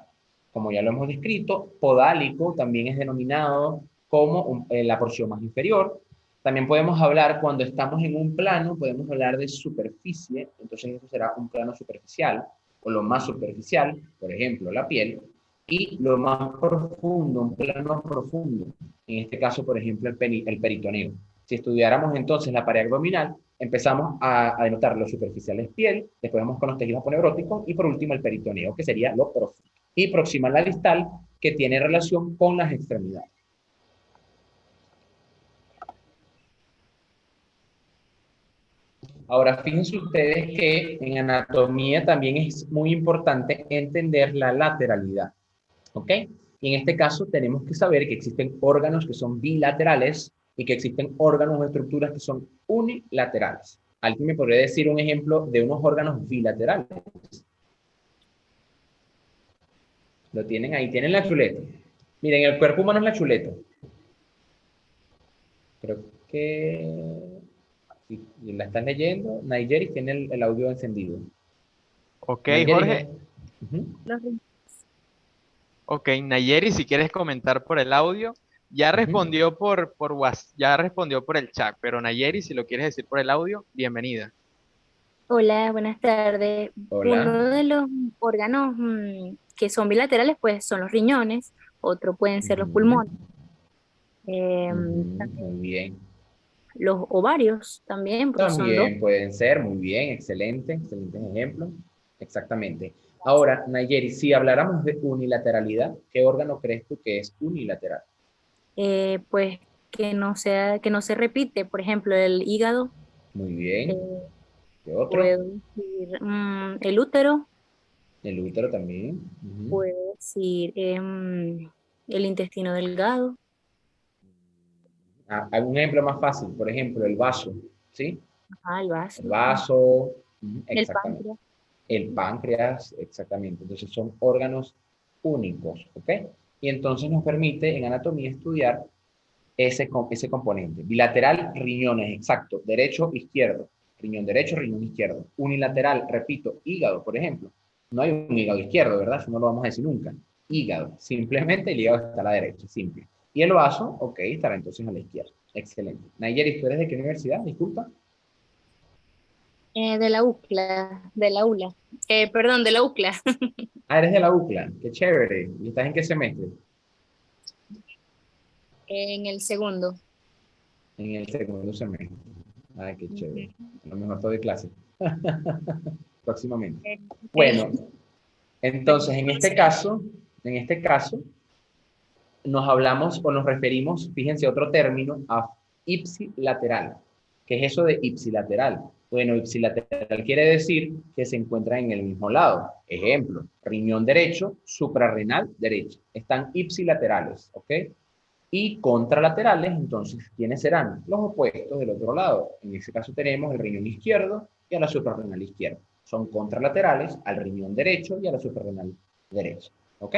Como ya lo hemos descrito. Podálico también es denominado como la porción más inferior. También podemos hablar, cuando estamos en un plano, podemos hablar de superficie, entonces eso será un plano superficial, o lo más superficial, por ejemplo, la piel, y lo más profundo, un plano profundo, en este caso, por ejemplo, el peritoneo. Si estudiáramos entonces la pared abdominal, empezamos a denotar lo superficial es piel, después vamos con los tejidos aponeuróticos y por último el peritoneo, que sería lo profundo. Y proximal la distal, que tiene relación con las extremidades. Ahora, fíjense ustedes que en anatomía también es muy importante entender la lateralidad, ¿ok? Y en este caso tenemos que saber que existen órganos que son bilaterales y que existen órganos o estructuras que son unilaterales. ¿Alguien me podría decir un ejemplo de unos órganos bilaterales? Lo tienen ahí, tienen la chuleta. Miren, el cuerpo humano es la chuleta. Creo que... Si la están leyendo, Nigeri tiene el audio encendido. Ok, Nigeri, Jorge. ¿no? Ok, Nayeri, si quieres comentar por el audio, ya respondió por WhatsApp, ya respondió por el chat, pero Nayeri, si lo quieres decir por el audio, bienvenida. Hola, buenas tardes. Hola. Uno de los órganos que son bilaterales, pues son los riñones, otro pueden ser los pulmones, Muy bien. los ovarios también, porque son dos. También pueden ser, muy bien, excelente, excelentes ejemplos. Exactamente. Ahora, Nayeri, si habláramos de unilateralidad, ¿qué órgano crees tú que es unilateral? Pues que no se repite, por ejemplo, el hígado, Muy eh, bien. ¿Qué otro? puedo decir el útero, El útero también. puedo decir el intestino delgado, Un ejemplo más fácil, por ejemplo, el vaso, ¿sí? el El vaso, vaso, el exactamente. páncreas. El páncreas, exactamente. Entonces son órganos únicos, ¿ok? Y entonces nos permite en anatomía estudiar ese componente. Bilateral, riñones, exacto. Derecho, izquierdo. Riñón derecho, riñón izquierdo. Unilateral, repito, hígado, por ejemplo. No hay un hígado izquierdo, ¿verdad? Eso no lo vamos a decir nunca. Hígado. Simplemente el hígado está a la derecha, simple. Y el vaso, ok, estará entonces a la izquierda. Excelente. Nayeli, ¿tú eres de qué universidad? Disculpa. De la UCLA, de la ULA. Perdón, de la UCLA. Ah, eres de la UCLA. Qué chévere. ¿Y estás en qué semestre? En el segundo. En el segundo semestre. Ay, qué chévere. Ujú. A lo mejor estoy de clase. Próximamente. Ok. Bueno, entonces en este caso, nos hablamos o nos referimos, fíjense, otro término, a ipsilateral. ¿Qué es eso de ipsilateral? Bueno, ipsilateral quiere decir que se encuentran en el mismo lado. Ejemplo, riñón derecho, suprarrenal derecha. Están ipsilaterales, ¿ok? Y contralaterales, entonces, ¿quiénes serán? Los opuestos del otro lado. En ese caso tenemos el riñón izquierdo y a la suprarrenal izquierda. Son contralaterales al riñón derecho y a la suprarrenal derecha, ¿ok?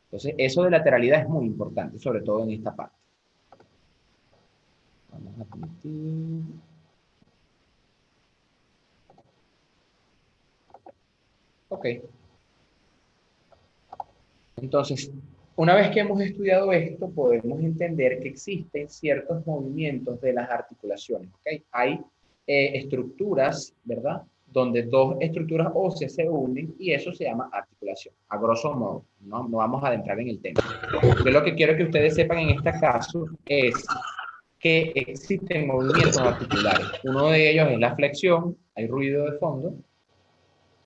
Entonces, eso de lateralidad es muy importante, sobre todo en esta parte. Vamos a permitir. Ok. Entonces, una vez que hemos estudiado esto, podemos entender que existen ciertos movimientos de las articulaciones, ¿ok? Hay estructuras, ¿verdad? Donde dos estructuras óseas se unen y eso se llama articulación. A grosso modo, no vamos a adentrar en el tema. Yo lo que quiero que ustedes sepan en este caso es que existen movimientos articulares. Uno de ellos es la flexión, hay ruido de fondo.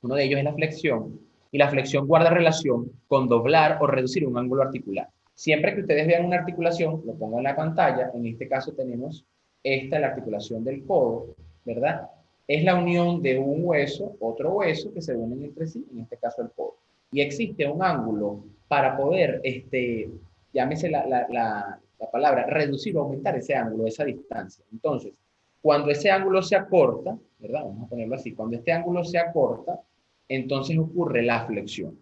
Uno de ellos es la flexión, y la flexión guarda relación con doblar o reducir un ángulo articular. Siempre que ustedes vean una articulación, lo pongo en la pantalla, en este caso tenemos la articulación del codo, ¿verdad? Es la unión de un hueso, otro hueso, que se unen entre sí, en este caso el codo. Y existe un ángulo para poder, llámese la palabra, reducir o aumentar ese ángulo, esa distancia. Entonces, cuando ese ángulo se acorta, ¿verdad? Vamos a ponerlo así. Cuando este ángulo se acorta, entonces ocurre la flexión.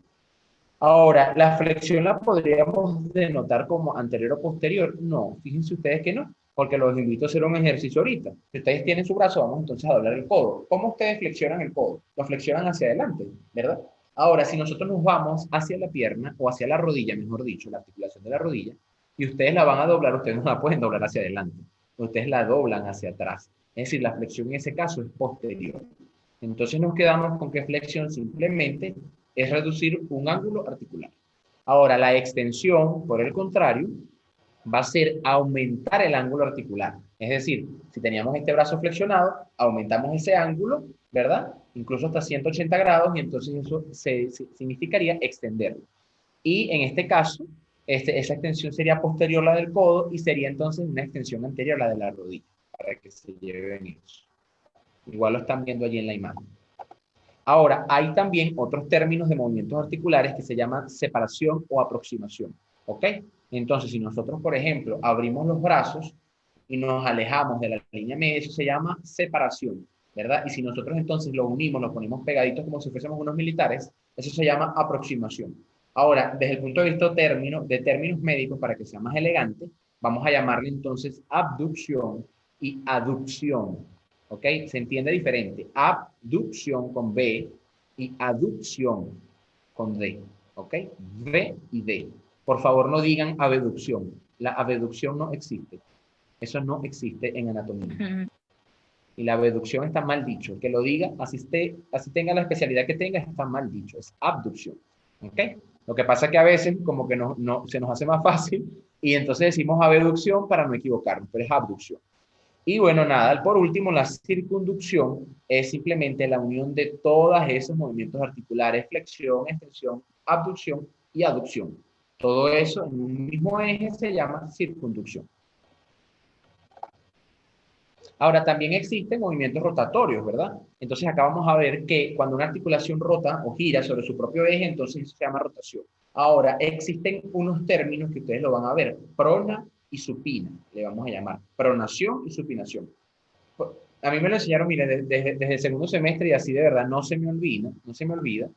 Ahora, ¿la flexión la podríamos denotar como anterior o posterior? No, fíjense ustedes que no, porque los invito a hacer un ejercicio ahorita. Si ustedes tienen su brazo, vamos entonces a doblar el codo. ¿Cómo ustedes flexionan el codo? Lo flexionan hacia adelante, ¿verdad? Ahora, si nosotros nos vamos hacia la pierna o hacia la rodilla, mejor dicho, la articulación de la rodilla, y ustedes la van a doblar, ustedes no la pueden doblar hacia adelante, ustedes la doblan hacia atrás. Es decir, la flexión en ese caso es posterior. Entonces nos quedamos con que flexión simplemente es reducir un ángulo articular. Ahora, la extensión, por el contrario, va a ser aumentar el ángulo articular. Es decir, si teníamos este brazo flexionado, aumentamos ese ángulo, ¿verdad? Incluso hasta 180 grados, y entonces eso significaría extenderlo. Y en este caso, esa extensión sería posterior a la del codo y sería entonces una extensión anterior a la de la rodilla, para que se lleven eso. Igual lo están viendo allí en la imagen. Ahora, hay también otros términos de movimientos articulares que se llaman separación o aproximación. ¿Ok? Entonces, si nosotros, por ejemplo, abrimos los brazos y nos alejamos de la línea media, eso se llama separación, ¿verdad? Y si nosotros entonces lo unimos, lo ponemos pegaditos como si fuésemos unos militares, eso se llama aproximación. Ahora, desde el punto de vista de términos médicos, para que sea más elegante, vamos a llamarle entonces abducción y aducción. ¿Ok? Se entiende diferente. Abducción con B y aducción con D. ¿Ok? V y D. Por favor, no digan abducción. La abducción no existe. Eso no existe en anatomía. Y la abducción está mal dicho. El que lo diga, así tenga la especialidad que tenga, está mal dicho. Es abducción. ¿Ok? Lo que pasa es que a veces como que se nos hace más fácil y entonces decimos abducción para no equivocarnos, pero es abducción. Y bueno, nada, por último, la circunducción es simplemente la unión de todos esos movimientos articulares, flexión, extensión, abducción y aducción. Todo eso en un mismo eje se llama circunducción. Ahora, también existen movimientos rotatorios, ¿verdad? Entonces acá vamos a ver que cuando una articulación rota o gira sobre su propio eje, entonces eso se llama rotación. Ahora, existen unos términos que ustedes lo van a ver, prona y supina, le vamos a llamar, pronación y supinación. A mí me lo enseñaron, mire, desde el segundo semestre y así de verdad no se me olvida,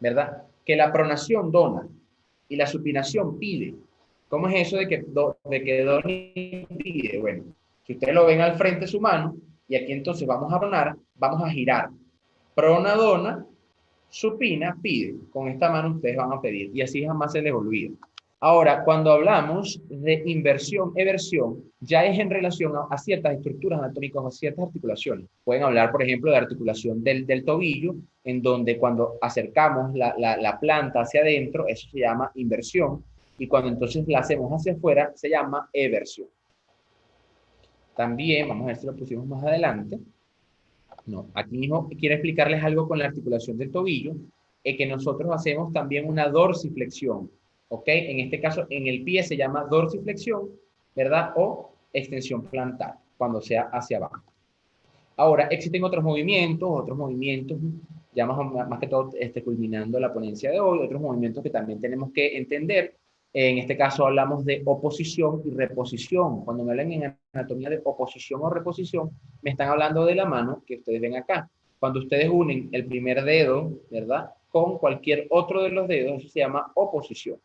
¿verdad? Que la pronación dona y la supinación pide. ¿Cómo es eso de que dona y pide? Bueno, si ustedes lo ven al frente de su mano, y aquí entonces vamos a pronar, vamos a girar. Prona dona, supina pide. Con esta mano ustedes van a pedir, y así jamás se les olvida. Ahora, cuando hablamos de inversión, eversión, ya es en relación a ciertas estructuras anatómicas o a ciertas articulaciones. Pueden hablar, por ejemplo, de articulación del tobillo, en donde cuando acercamos la planta hacia adentro, eso se llama inversión, y cuando entonces la hacemos hacia afuera, se llama eversión. También, vamos a ver si lo pusimos más adelante. No, aquí mismo quiero explicarles algo con la articulación del tobillo, que nosotros hacemos también una dorsiflexión. ¿Ok? En este caso, en el pie se llama dorsiflexión, ¿verdad? O extensión plantar, cuando sea hacia abajo. Ahora, existen otros movimientos, ya más que todo culminando la ponencia de hoy, otros movimientos que también tenemos que entender. En este caso hablamos de oposición y reposición. Cuando me hablan en anatomía de oposición o reposición, me están hablando de la mano que ustedes ven acá. Cuando ustedes unen el primer dedo, ¿verdad?, con cualquier otro de los dedos, eso se llama oposición.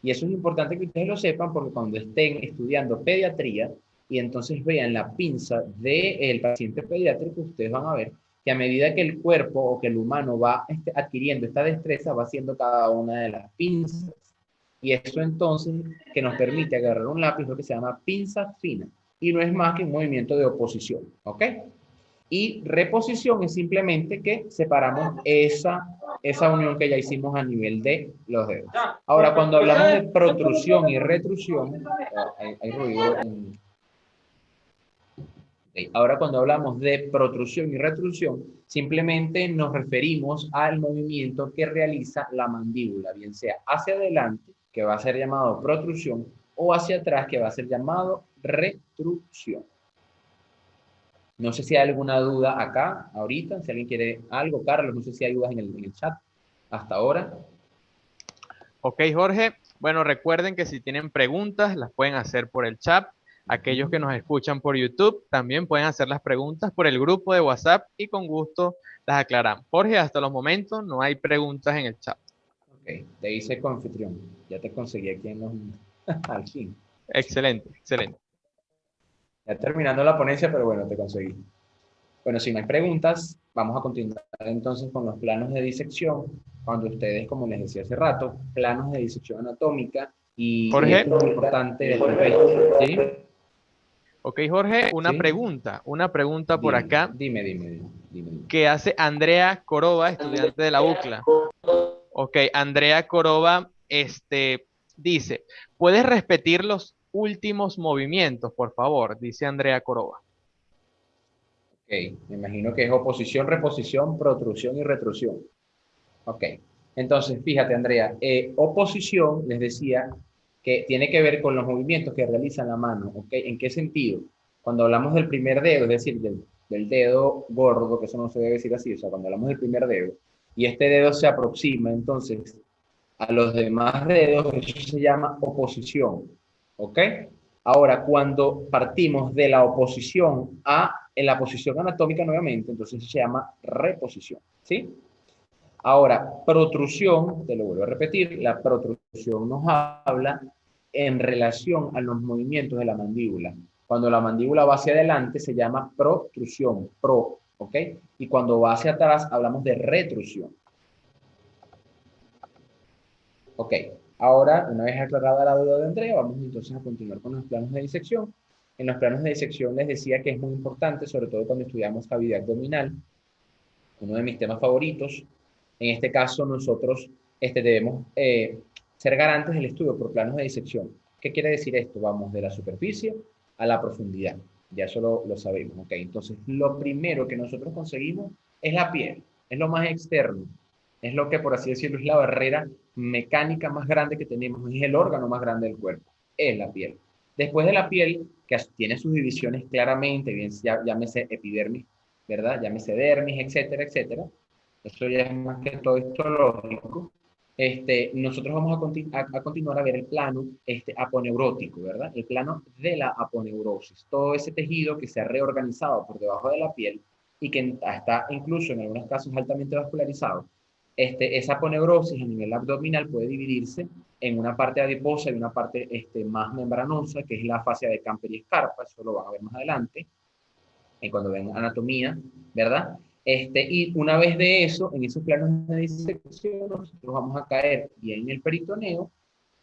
Y eso es importante que ustedes lo sepan porque cuando estén estudiando pediatría y entonces vean la pinza del paciente pediátrico, ustedes van a ver que a medida que el cuerpo o que el humano va adquiriendo esta destreza, va haciendo cada una de las pinzas. Y eso entonces que nos permite agarrar un lápiz, lo que se llama pinza fina. Y no es más que un movimiento de oposición. ¿Ok? Y reposición es simplemente que separamos esa unión que ya hicimos a nivel de los dedos. Ahora, cuando hablamos de protrusión y retrusión, hay ruido. Ahora, cuando hablamos de protrusión y retrusión, simplemente nos referimos al movimiento que realiza la mandíbula, bien sea hacia adelante, que va a ser llamado protrusión, o hacia atrás, que va a ser llamado retrusión. No sé si hay alguna duda acá, ahorita, si alguien quiere algo. Carlos, no sé si hay dudas en el chat hasta ahora. Ok, Jorge. Bueno, recuerden que si tienen preguntas, las pueden hacer por el chat. Aquellos que nos escuchan por YouTube también pueden hacer las preguntas por el grupo de WhatsApp y con gusto las aclaramos. Jorge, hasta los momentos no hay preguntas en el chat. Ok, te hice confitrión. Ya te conseguí aquí en los... al fin. Excelente, excelente. Ya terminando la ponencia, pero bueno, te conseguí. Bueno, si no hay preguntas, vamos a continuar entonces con los planos de disección. Cuando ustedes, como les decía hace rato, planos de disección anatómica Y Jorge. esto es muy importante desde el punto de vista, ¿sí? Ok, Jorge, una ¿Sí? pregunta por acá Dime. que hace Andrea Coroba, estudiante de la UCLA. Ok, Andrea Coroba, dice, ¿puedes repetir los últimos movimientos, por favor? Dice Andrea Coroba. Ok, me imagino que es oposición, reposición, protrusión y retrusión. Ok, entonces fíjate, Andrea, oposición, les decía, que tiene que ver con los movimientos que realiza la mano. ¿Ok? ¿En qué sentido? Cuando hablamos del primer dedo, es decir, del dedo gordo, que eso no se debe decir así, o sea, cuando hablamos del primer dedo, y este dedo se aproxima entonces a los demás dedos, eso se llama oposición. ¿Ok? Ahora, cuando partimos de la oposición a en la posición anatómica nuevamente, entonces se llama reposición. ¿Sí? Ahora, protrusión, te lo vuelvo a repetir, la protrusión nos habla en relación a los movimientos de la mandíbula. Cuando la mandíbula va hacia adelante se llama protrusión, ¿ok? Y cuando va hacia atrás hablamos de retrusión. Ok, ahora, una vez aclarada la duda de Andrea, vamos entonces a continuar con los planos de disección. En los planos de disección les decía que es muy importante, sobre todo cuando estudiamos cavidad abdominal, uno de mis temas favoritos. En este caso, nosotros debemos ser garantes del estudio por planos de disección. ¿Qué quiere decir esto? Vamos de la superficie a la profundidad. Ya eso lo sabemos, ¿ok? Entonces, lo primero que nosotros conseguimos es la piel, es lo más externo, es lo que, por así decirlo, es la barrera mecánica más grande que tenemos, es el órgano más grande del cuerpo, es la piel. Después de la piel, que tiene sus divisiones claramente, bien, llámese epidermis, ¿verdad? Llámese dermis, etcétera, etcétera. Eso ya es más que todo histológico. Nosotros vamos a continuar a ver el plano aponeurótico, ¿verdad? El plano de la aponeurosis. Todo ese tejido que se ha reorganizado por debajo de la piel y que está incluso en algunos casos altamente vascularizado. Esa aponeurosis a nivel abdominal puede dividirse en una parte adiposa y una parte más membranosa, que es la fascia de Camper y Scarpa. Eso lo van a ver más adelante cuando ven anatomía, ¿verdad? Y una vez de eso, en esos planos de disección, nosotros vamos a caer bien en el peritoneo,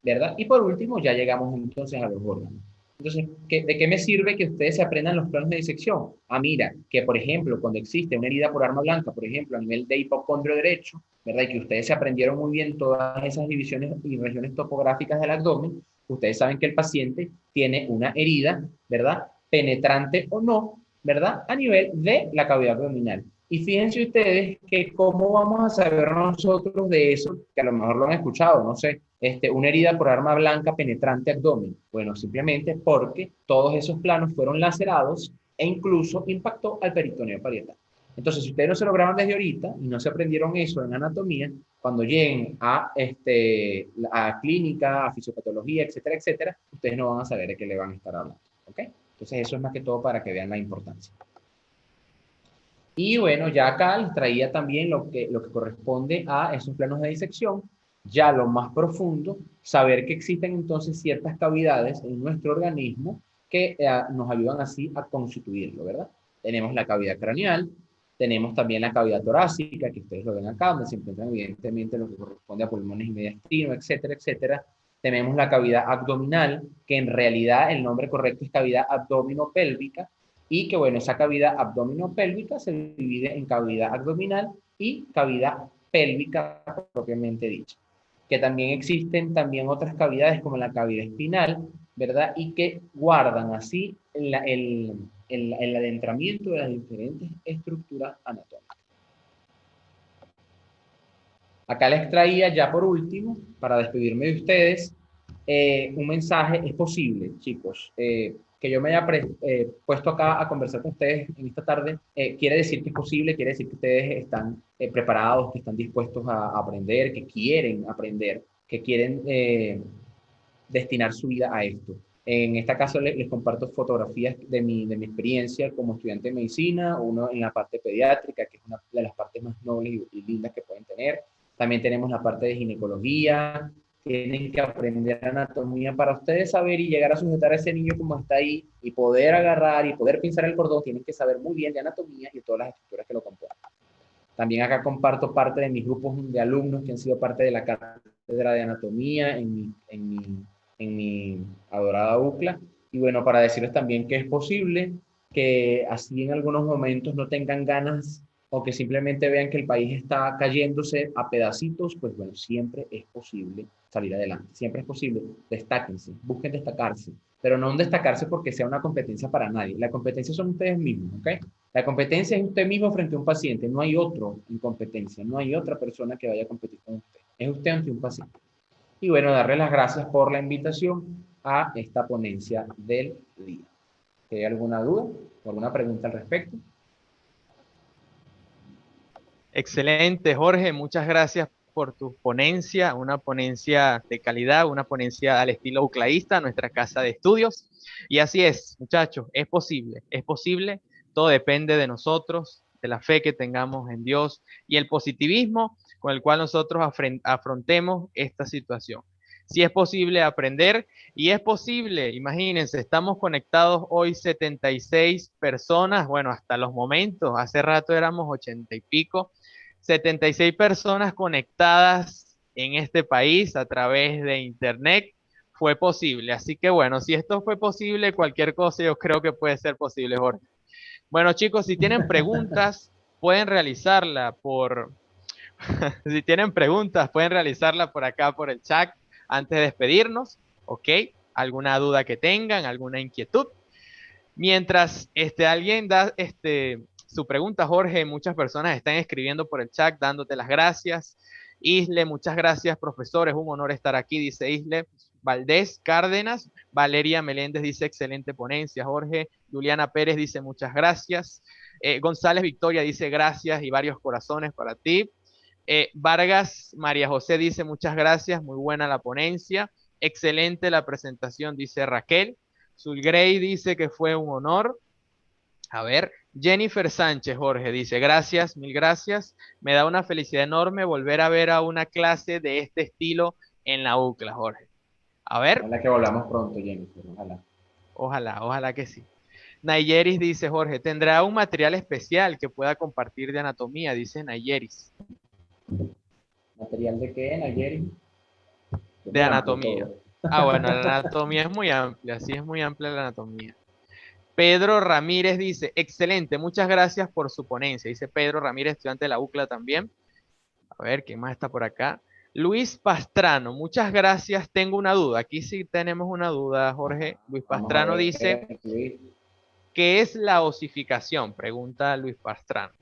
¿verdad? Y por último, ya llegamos entonces a los órganos. Entonces, ¿de qué me sirve que ustedes se aprendan los planos de disección? Ah, mira, que por ejemplo, cuando existe una herida por arma blanca, por ejemplo, a nivel de hipocondrio derecho, ¿verdad? Y que ustedes se aprendieron muy bien todas esas divisiones y regiones topográficas del abdomen, ustedes saben que el paciente tiene una herida, ¿verdad? Penetrante o no, ¿verdad? A nivel de la cavidad abdominal. Y fíjense ustedes que cómo vamos a saber nosotros de eso, que a lo mejor lo han escuchado, no sé, una herida por arma blanca penetrante abdomen. Bueno, simplemente porque todos esos planos fueron lacerados e incluso impactó al peritoneo parietal. Entonces, si ustedes no se lo graban desde ahorita y no se aprendieron eso en anatomía, cuando lleguen a clínica, a fisiopatología, etcétera, etcétera, ustedes no van a saber de qué le van a estar hablando. ¿Ok? Entonces, eso es más que todo para que vean la importancia. Y bueno, ya acá les traía también lo que corresponde a esos planos de disección, ya lo más profundo, saber que existen entonces ciertas cavidades en nuestro organismo que nos ayudan así a constituirlo, ¿verdad? Tenemos la cavidad craneal, tenemos también la cavidad torácica, que ustedes lo ven acá, donde se encuentran evidentemente lo que corresponde a pulmones y mediastino, etcétera, etcétera. Tenemos la cavidad abdominal, que en realidad el nombre correcto es cavidad abdominopélvica, y que bueno, esa cavidad abdominopélvica se divide en cavidad abdominal y cavidad pélvica propiamente dicha. Que también existen también otras cavidades como la cavidad espinal, ¿verdad? Y que guardan así el adentramiento de las diferentes estructuras anatómicas. Acá les traía ya por último, para despedirme de ustedes, un mensaje. Es posible, chicos, que yo me haya puesto acá a conversar con ustedes en esta tarde, quiere decir que es posible, quiere decir que ustedes están preparados, que están dispuestos a aprender, que quieren aprender, que quieren destinar su vida a esto. En este caso les comparto fotografías de mi experiencia como estudiante de medicina, uno en la parte pediátrica, que es una de las partes más nobles y lindas que pueden tener. También tenemos la parte de ginecología. Tienen que aprender anatomía para ustedes saber y llegar a sujetar a ese niño como está ahí y poder agarrar y poder pinzar el cordón. Tienen que saber muy bien de anatomía y todas las estructuras que lo componen. También acá comparto parte de mis grupos de alumnos que han sido parte de la cátedra de anatomía en mi en mi adorada UCLA. Y bueno, para decirles también que es posible que así en algunos momentos no tengan ganas o que simplemente vean que el país está cayéndose a pedacitos, pues bueno, siempre es posible salir adelante, siempre es posible. Destáquense, busquen destacarse, pero no un destacarse porque sea una competencia para nadie. La competencia son ustedes mismos, ¿ok? La competencia es usted mismo frente a un paciente, no hay otro en competencia, no hay otra persona que vaya a competir con usted, es usted ante un paciente. Y bueno, darle las gracias por la invitación a esta ponencia del día. ¿Hay alguna duda o alguna pregunta al respecto? Excelente, Jorge. Muchas gracias por tu ponencia, una ponencia de calidad, una ponencia al estilo uclaísta, nuestra casa de estudios. Y así es, muchachos, es posible, todo depende de nosotros, de la fe que tengamos en Dios y el positivismo con el cual nosotros afrontemos esta situación. Sí es posible aprender y es posible, imagínense, estamos conectados hoy 76 personas, bueno, hasta los momentos, hace rato éramos 80 y pico, 76 personas conectadas en este país a través de internet. Fue posible, así que bueno, si esto fue posible, cualquier cosa yo creo que puede ser posible, Jorge. Bueno, chicos, si tienen preguntas, pueden realizarla por, si tienen preguntas, pueden realizarla por acá, por el chat, antes de despedirnos, ¿ok? Alguna duda que tengan, alguna inquietud. Mientras alguien da su pregunta, Jorge, muchas personas están escribiendo por el chat, dándote las gracias. Isle, muchas gracias, profesor, es un honor estar aquí, dice Isle. Valdés Cárdenas, Valeria Meléndez dice excelente ponencia, Jorge. Juliana Pérez dice muchas gracias. González Victoria dice gracias y varios corazones para ti. Vargas María José dice muchas gracias, muy buena la ponencia, excelente la presentación, dice Raquel. Zulgrey dice que fue un honor. A ver, Jennifer Sánchez, Jorge, dice gracias, mil gracias. Me da una felicidad enorme volver a ver a una clase de este estilo en la UCLA, Jorge. A ver. Ojalá que volvamos pronto, Jennifer, ojalá. Ojalá que sí. Nayeris dice, Jorge, ¿tendrá un material especial que pueda compartir de anatomía? Dice Nayeris. ¿Material de qué, Nayeris? De anatomía. Ah, bueno, la anatomía es muy amplia, sí es muy amplia la anatomía. Pedro Ramírez dice, excelente, muchas gracias por su ponencia. Dice Pedro Ramírez, estudiante de la UCLA también. A ver, ¿quién más está por acá? Luis Pastrano, muchas gracias. Tengo una duda. Aquí sí tenemos una duda, Jorge. Luis Pastrano dice, ¿qué es la osificación? Pregunta Luis Pastrano.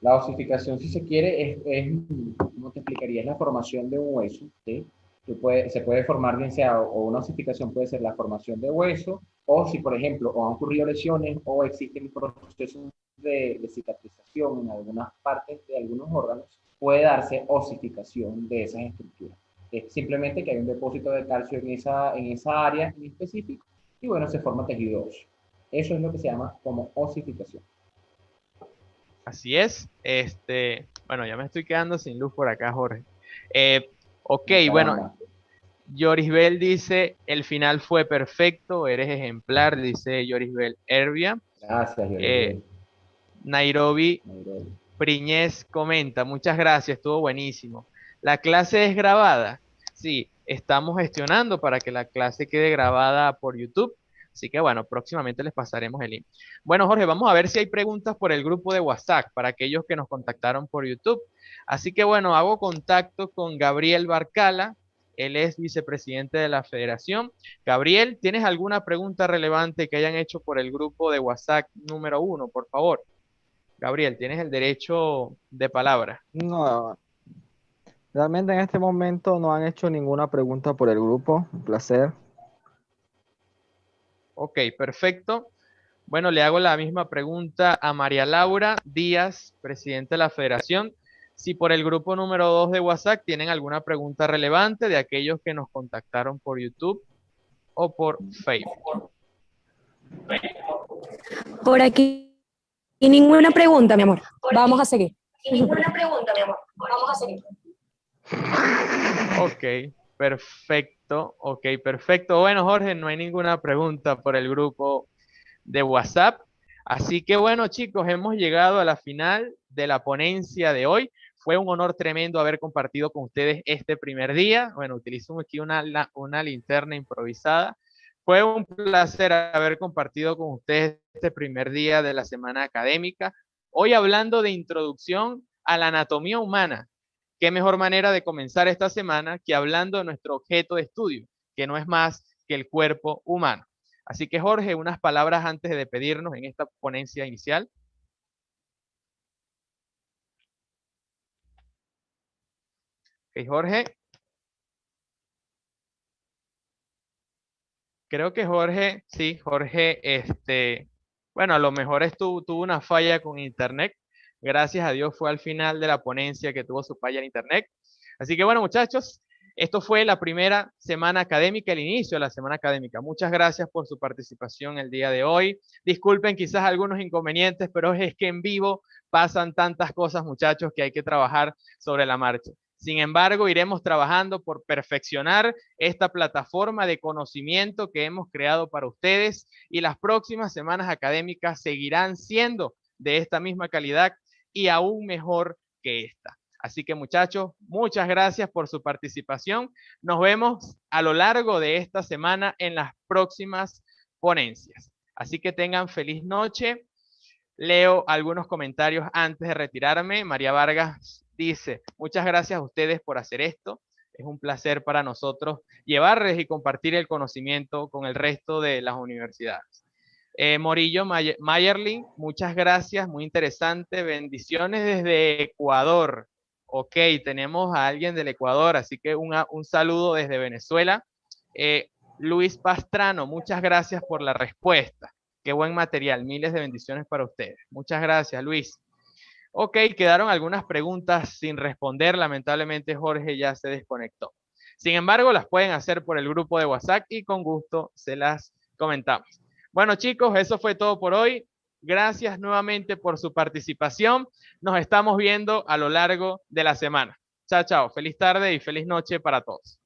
La osificación, si se quiere, ¿cómo te explicaría? Es la formación de un hueso, ¿sí? Se puede formar bien sea, o una osificación puede ser la formación de hueso, o si, por ejemplo, o han ocurrido lesiones, o existen procesos de cicatrización en algunas partes de algunos órganos, puede darse osificación de esas estructuras. Es simplemente que hay un depósito de calcio en esa área en específico, y bueno, se forma tejido óseo. Eso es lo que se llama como osificación. Así es. Bueno, ya me estoy quedando sin luz por acá, Jorge. Ok, bueno. Yorisbel dice, el final fue perfecto, eres ejemplar, dice Yorisbel Herbia. Gracias, Yorisbel. Nairobi Priñez comenta, muchas gracias, estuvo buenísimo. ¿La clase es grabada? Sí, estamos gestionando para que la clase quede grabada por YouTube. Así que bueno, próximamente les pasaremos el link. Bueno, Jorge, vamos a ver si hay preguntas por el grupo de WhatsApp para aquellos que nos contactaron por YouTube. Así que bueno, hago contacto con Gabriel Barcala. Él es vicepresidente de la federación. Gabriel, ¿tienes alguna pregunta relevante que hayan hecho por el grupo de WhatsApp número 1, por favor? Gabriel, tienes el derecho de palabra. No, realmente en este momento no han hecho ninguna pregunta por el grupo. Un placer. Ok, perfecto. Bueno, le hago la misma pregunta a María Laura Díaz, presidente de la federación. Si por el grupo número 2 de WhatsApp tienen alguna pregunta relevante de aquellos que nos contactaron por YouTube o por Facebook. Por aquí ninguna pregunta, mi amor. Vamos a seguir. Ninguna pregunta, mi amor. Vamos a seguir. Ok, perfecto. Ok, perfecto. Bueno, Jorge, no hay ninguna pregunta por el grupo de WhatsApp. Así que bueno, chicos, hemos llegado a la final de la ponencia de hoy. Fue un honor tremendo haber compartido con ustedes este primer día. Bueno, utilizo aquí una linterna improvisada. Fue un placer haber compartido con ustedes este primer día de la semana académica. Hoy hablando de introducción a la anatomía humana. ¿Qué mejor manera de comenzar esta semana que hablando de nuestro objeto de estudio, que no es más que el cuerpo humano? Así que Jorge, unas palabras antes de despedirnos en esta ponencia inicial. Ok, Jorge. Creo que Jorge, sí, Jorge, bueno, a lo mejor tuvo una falla con internet. Gracias a Dios fue al final de la ponencia que tuvo su falla en internet. Así que bueno, muchachos, esto fue la primera semana académica, el inicio de la semana académica. Muchas gracias por su participación el día de hoy. Disculpen quizás algunos inconvenientes, pero es que en vivo pasan tantas cosas, muchachos, que hay que trabajar sobre la marcha. Sin embargo, iremos trabajando por perfeccionar esta plataforma de conocimiento que hemos creado para ustedes y las próximas semanas académicas seguirán siendo de esta misma calidad y aún mejor que esta. Así que muchachos, muchas gracias por su participación. Nos vemos a lo largo de esta semana en las próximas ponencias. Así que tengan feliz noche. Leo algunos comentarios antes de retirarme. María Vargas dice, muchas gracias a ustedes por hacer esto. Es un placer para nosotros llevarles y compartir el conocimiento con el resto de las universidades. Morillo Mayerlin, muchas gracias, muy interesante. Bendiciones desde Ecuador. Ok, tenemos a alguien del Ecuador, así que un saludo desde Venezuela. Luis Pastrano, muchas gracias por la respuesta. Qué buen material, miles de bendiciones para ustedes. Muchas gracias, Luis. Ok, quedaron algunas preguntas sin responder. Lamentablemente Jorge ya se desconectó. Sin embargo, las pueden hacer por el grupo de WhatsApp y con gusto se las comentamos. Bueno, chicos, eso fue todo por hoy. Gracias nuevamente por su participación. Nos estamos viendo a lo largo de la semana. Chao, chao. Feliz tarde y feliz noche para todos.